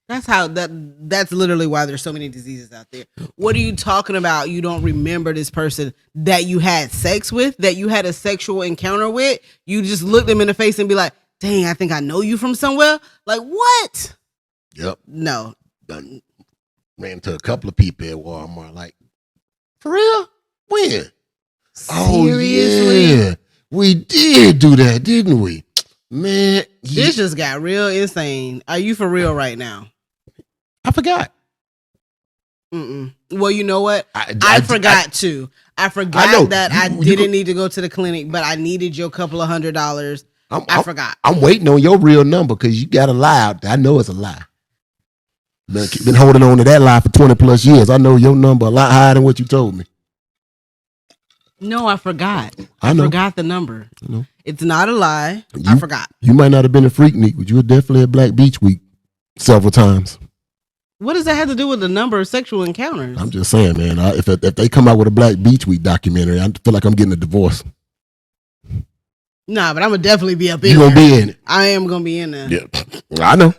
S3: That's literally why there's so many diseases out there. What are you talking about? You don't remember this person that you had sex with, that you had a sexual encounter with. You just look them in the face and be like, dang, I think I know you from somewhere. Like, what?
S4: Yep.
S3: No.
S4: Done ran into a couple of people at Walmart. Like, for real? When?
S3: Seriously?
S4: Oh, yeah. We did do that, didn't we? Man.
S3: This just got real insane. Are you for real right now?
S4: I forgot.
S3: Well, you know what? I forgot too. I forgot that I didn't need to go to the clinic, but I needed your couple of $100. I forgot.
S4: I'm waiting on your real number because you got a lie out there. I know it's a lie. Been holding on to that lie for 20 plus years. I know your number a lot higher than what you told me.
S3: No, I forgot. I forgot the number. I know. It's not a lie. I forgot.
S4: You might not have been a freak week, but you were definitely at Black Beach Week several times.
S3: What does that have to do with the number of sexual encounters?
S4: I'm just saying, man. If they come out with a Black Beach Week documentary, I feel like I'm getting a divorce.
S3: Nah, but I'm gonna definitely be up in
S4: there. You gonna be in it?
S3: I am gonna be in there.
S4: Yeah, I know.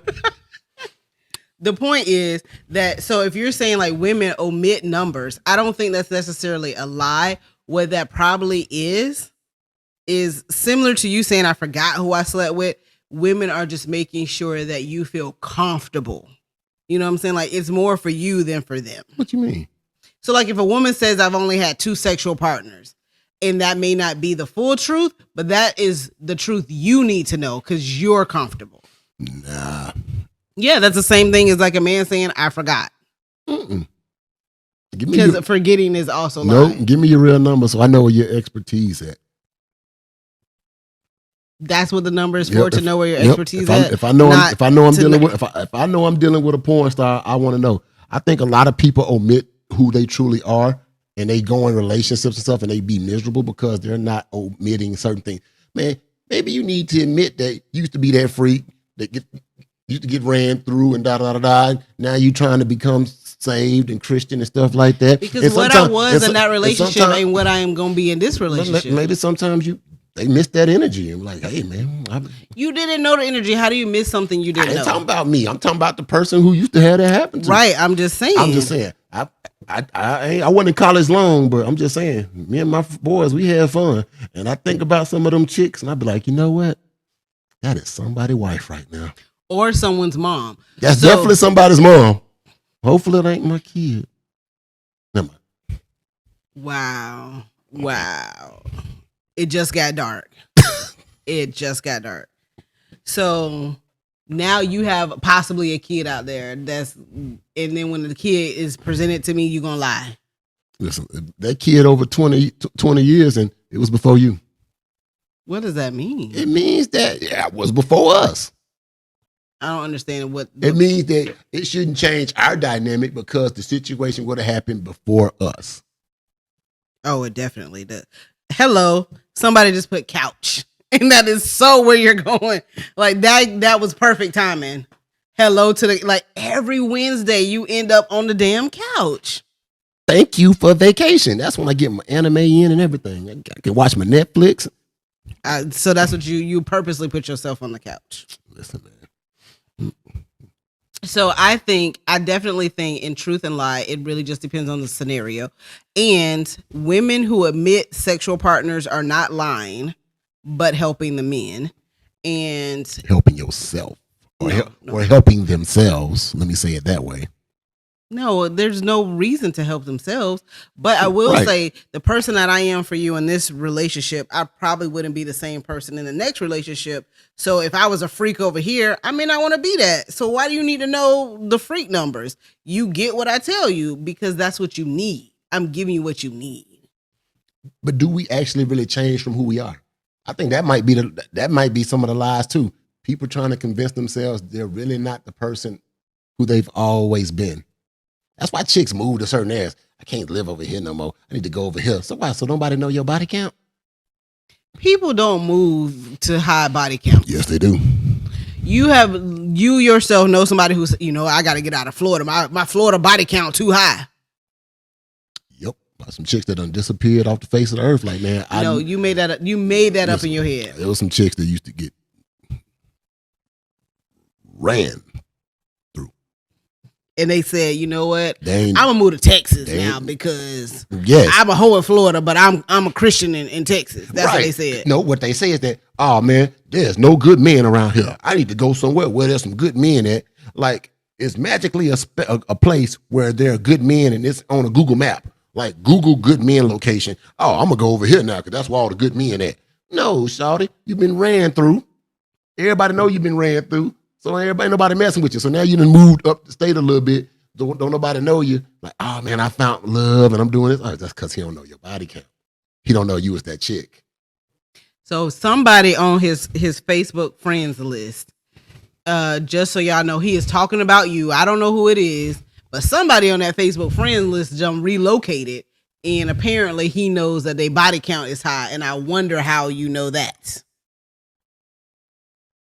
S3: The point is that, so if you're saying like women omit numbers, I don't think that's necessarily a lie. What that probably is similar to you saying I forgot who I slept with. Women are just making sure that you feel comfortable. You know what I'm saying? Like, it's more for you than for them.
S4: What you mean?
S3: So like if a woman says I've only had 2 sexual partners, and that may not be the full truth, but that is the truth you need to know because you're comfortable.
S4: Nah.
S3: Yeah, that's the same thing as like a man saying I forgot. Because forgetting is also lying.
S4: No, give me your real number so I know where your expertise at.
S3: That's what the number is for, to know where your expertise at.
S4: If I know I'm dealing with a porn star, I want to know. I think a lot of people omit who they truly are, and they go in relationships and stuff, and they be miserable because they're not omitting certain things. Man, maybe you need to admit that you used to be that freak that used to get ran through and da. Now you trying to become saved and Christian and stuff like that.
S3: Because what I was in that relationship ain't what I am going to be in this relationship.
S4: Maybe sometimes they miss that energy. I'm like, hey, man.
S3: You didn't know the energy. How do you miss something you didn't know?
S4: I ain't talking about me. I'm talking about the person who used to have that happen to.
S3: Right. I'm just saying.
S4: I wasn't in college long, but I'm just saying, me and my boys, we had fun. And I think about some of them chicks, and I be like, you know what? That is somebody's wife right now.
S3: Or someone's mom.
S4: That's definitely somebody's mom. Hopefully it ain't my kid. Never mind.
S3: Wow. It just got dark. So now you have possibly a kid out there and then when the kid is presented to me, you gonna lie.
S4: Listen, that kid over 20 years and it was before you.
S3: What does that mean?
S4: It means that it was before us.
S3: I don't understand what
S4: it means. That it shouldn't change our dynamic because the situation would have happened before us.
S3: Oh, it definitely does. Hello, somebody just put couch, and that is so where you're going. Like that was perfect timing. Hello to every Wednesday you end up on the damn couch.
S4: Thank you for vacation. That's when I get my anime in and everything. I can watch my Netflix.
S3: So that's what you purposely put yourself on the couch.
S4: Listen, man.
S3: So I definitely think in truth and lie, it really just depends on the scenario. And women who admit sexual partners are not lying, but helping the men. And
S4: helping yourself or helping themselves. Let me say it that way.
S3: No, there's no reason to help themselves. But I will say the person that I am for you in this relationship, I probably wouldn't be the same person in the next relationship. So if I was a freak over here, I may not want to be that. So why do you need to know the freak numbers? You get what I tell you because that's what you need. I'm giving you what you need.
S4: But do we actually really change from who we are? I think that might be some of the lies too. People trying to convince themselves they're really not the person who they've always been. That's why chicks move to certain areas. I can't live over here no more. I need to go over here. So why? So nobody know your body count?
S3: People don't move to high body count.
S4: Yes, they do.
S3: You yourself know somebody who's, I got to get out of Florida. My Florida body count too high.
S4: Yep. Some chicks that done disappeared off the face of the earth. Like, man,
S3: No, you made that up. You made that up in your head.
S4: There was some chicks that used to get ran through.
S3: And they said, you know what?
S4: I'm
S3: gonna move to Texas now because
S4: yes,
S3: I'm a hoe in Florida, but I'm a Christian in Texas. That's what they said.
S4: No, what they say is that, oh man, there's no good men around here. I need to go somewhere where there's some good men at. Like, it's magically a place where there are good men, and it's on a Google map. Like, Google good men location. Oh, I'm gonna go over here now because that's where all the good men at. No, shawty, you've been ran through. Everybody know you've been ran through. So nobody messing with you. So now you done moved up the state a little bit. Don't nobody know you. Like, oh man, I found love and I'm doing this. Oh, that's because he don't know your body count. He don't know you as that chick.
S3: So somebody on his Facebook friends list, just so y'all know, he is talking about you. I don't know who it is, but somebody on that Facebook friends list just relocated, and apparently he knows that their body count is high. And I wonder how you know that.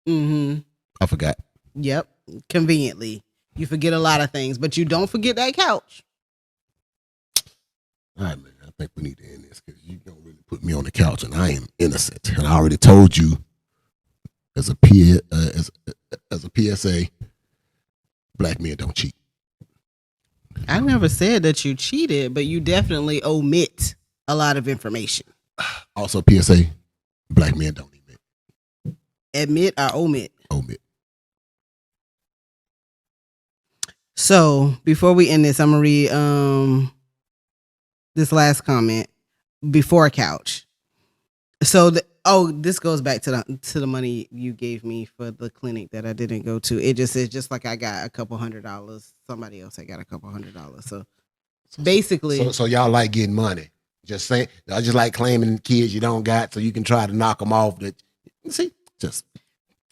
S3: Mm-hmm.
S4: I forgot.
S3: Yep. Conveniently. You forget a lot of things, but you don't forget that couch.
S4: All right, man. I think we need to end this because you don't really put me on the couch, and I am innocent. And I already told you as a PSA, black men don't cheat.
S3: I never said that you cheated, but you definitely omit a lot of information.
S4: Also, PSA, black men don't admit.
S3: Admit or omit?
S4: Omit.
S3: So before we end this, I'm gonna read this last comment before couch. So this goes back to the money you gave me for the clinic that I didn't go to. It just says just like I got a couple $100. Somebody else I got a couple $100. So basically,
S4: so y'all like getting money. Just saying, I just like claiming kids you don't got, so you can try to knock them off. That see, just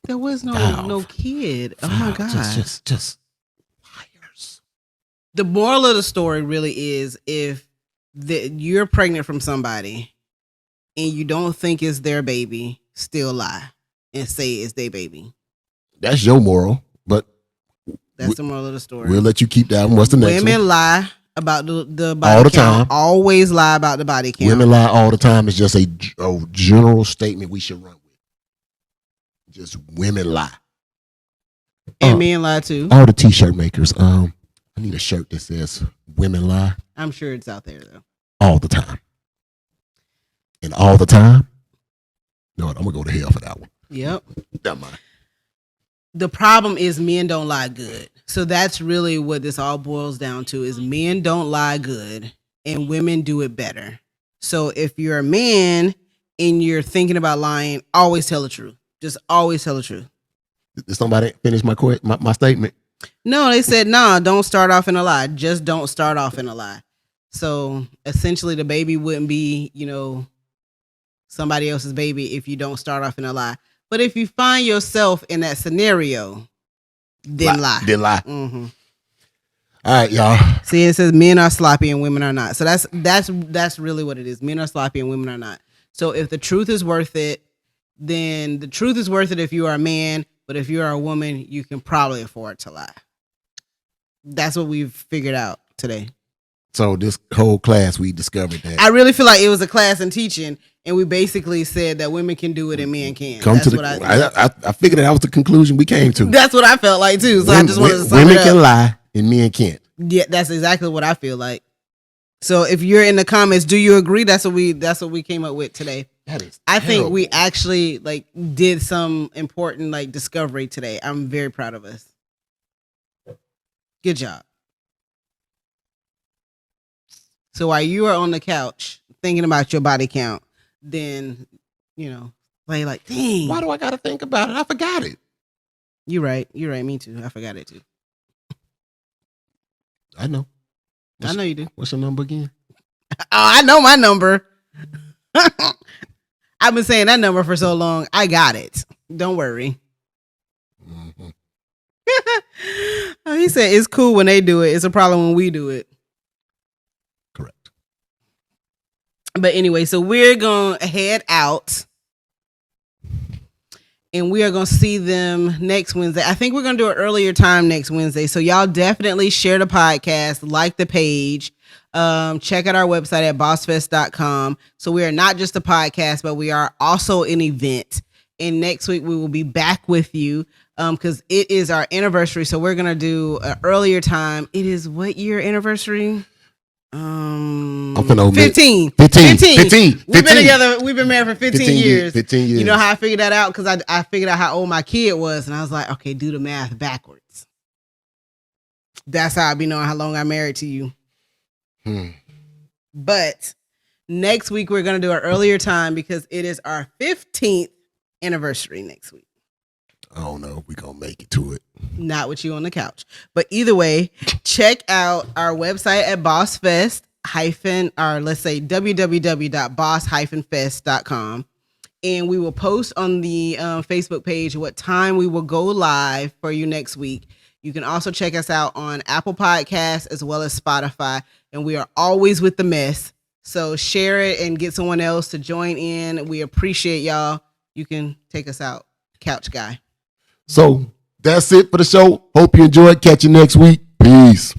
S3: there was no kid. Oh my god,
S4: just liars.
S3: The moral of the story really is if you're pregnant from somebody and you don't think it's their baby, still lie and say it's their baby.
S4: That's your moral, but
S3: that's the moral of the story.
S4: We'll let you keep that one. What's the next one?
S3: Women lie about the body
S4: all the
S3: count.
S4: time.
S3: Always lie about the body count.
S4: Women lie all the time. It's just a general statement we should run with. Just women lie.
S3: And men lie too.
S4: All the t-shirt makers. I need a shirt that says women lie.
S3: I'm sure it's out there though.
S4: All the time. And all the time. No, I'm gonna go to hell for that one.
S3: Yep.
S4: Never mind.
S3: The problem is men don't lie good. So that's really what this all boils down to is men don't lie good and women do it better. So if you're a man and you're thinking about lying, always tell the truth. Just always tell the truth.
S4: Did somebody finish my statement?
S3: No, they said, nah, don't start off in a lie. Just don't start off in a lie. So essentially the baby wouldn't be, somebody else's baby if you don't start off in a lie. But if you find yourself in that scenario, then lie.
S4: Then lie.
S3: Mm-hmm.
S4: All right, y'all.
S3: See, it says men are sloppy and women are not. So that's really what it is. Men are sloppy and women are not. So if the truth is worth it, then the truth is worth it if you are a man. But if you're a woman, you can probably afford to lie. That's what we've figured out today.
S4: So this whole class, we discovered that.
S3: I really feel like it was a class in teaching, and we basically said that women can do it and men can't.
S4: I figured that was the conclusion we came to.
S3: That's what I felt like too. So I just wanted to sum
S4: women
S3: it up.
S4: can lie and men can't.
S3: Yeah, that's exactly what I feel like. So if you're in the comments, do you agree? That's what we came up with today.
S4: That is
S3: I think we actually did some important discovery today. I'm very proud of us. Good job. So while you are on the couch thinking about your body count, then like dang.
S4: Why do I gotta think about it? I forgot it.
S3: You're right. Me too. I forgot it too.
S4: I know.
S3: I know you do.
S4: What's your number again?
S3: Oh, I know my number. I've been saying that number for so long. I got it. Don't worry.
S4: Mm-hmm.
S3: He said it's cool when they do it. It's a problem when we do it.
S4: Correct.
S3: But anyway, so we're going to head out. And we are going to see them next Wednesday. I think we're going to do an earlier time next Wednesday. So y'all definitely share the podcast, like the page. Check out our website at bossfest.com. So we are not just a podcast, but we are also an event. And next week we will be back with you because it is our anniversary. So we're going to do an earlier time. It is what year anniversary? 15. We've been together. We've been married for 15 years.
S4: 15 years.
S3: You know how I figured that out? Because I figured out how old my kid was. And I was like, okay, do the math backwards. That's how I be knowing how long I'm married to you. But next week, we're going to do an earlier time because it is our 15th anniversary next week.
S4: I don't know if we're going to make it to it.
S3: Not with you on the couch. But either way, check out our website at Bossfest or let's say www.boss-fest.com. And we will post on the Facebook page what time we will go live for you next week. You can also check us out on Apple Podcasts as well as Spotify. And we are always with the mess. So share it and get someone else to join in. We appreciate y'all. You can take us out, couch guy.
S4: So that's it for the show. Hope you enjoyed. Catch you next week. Peace.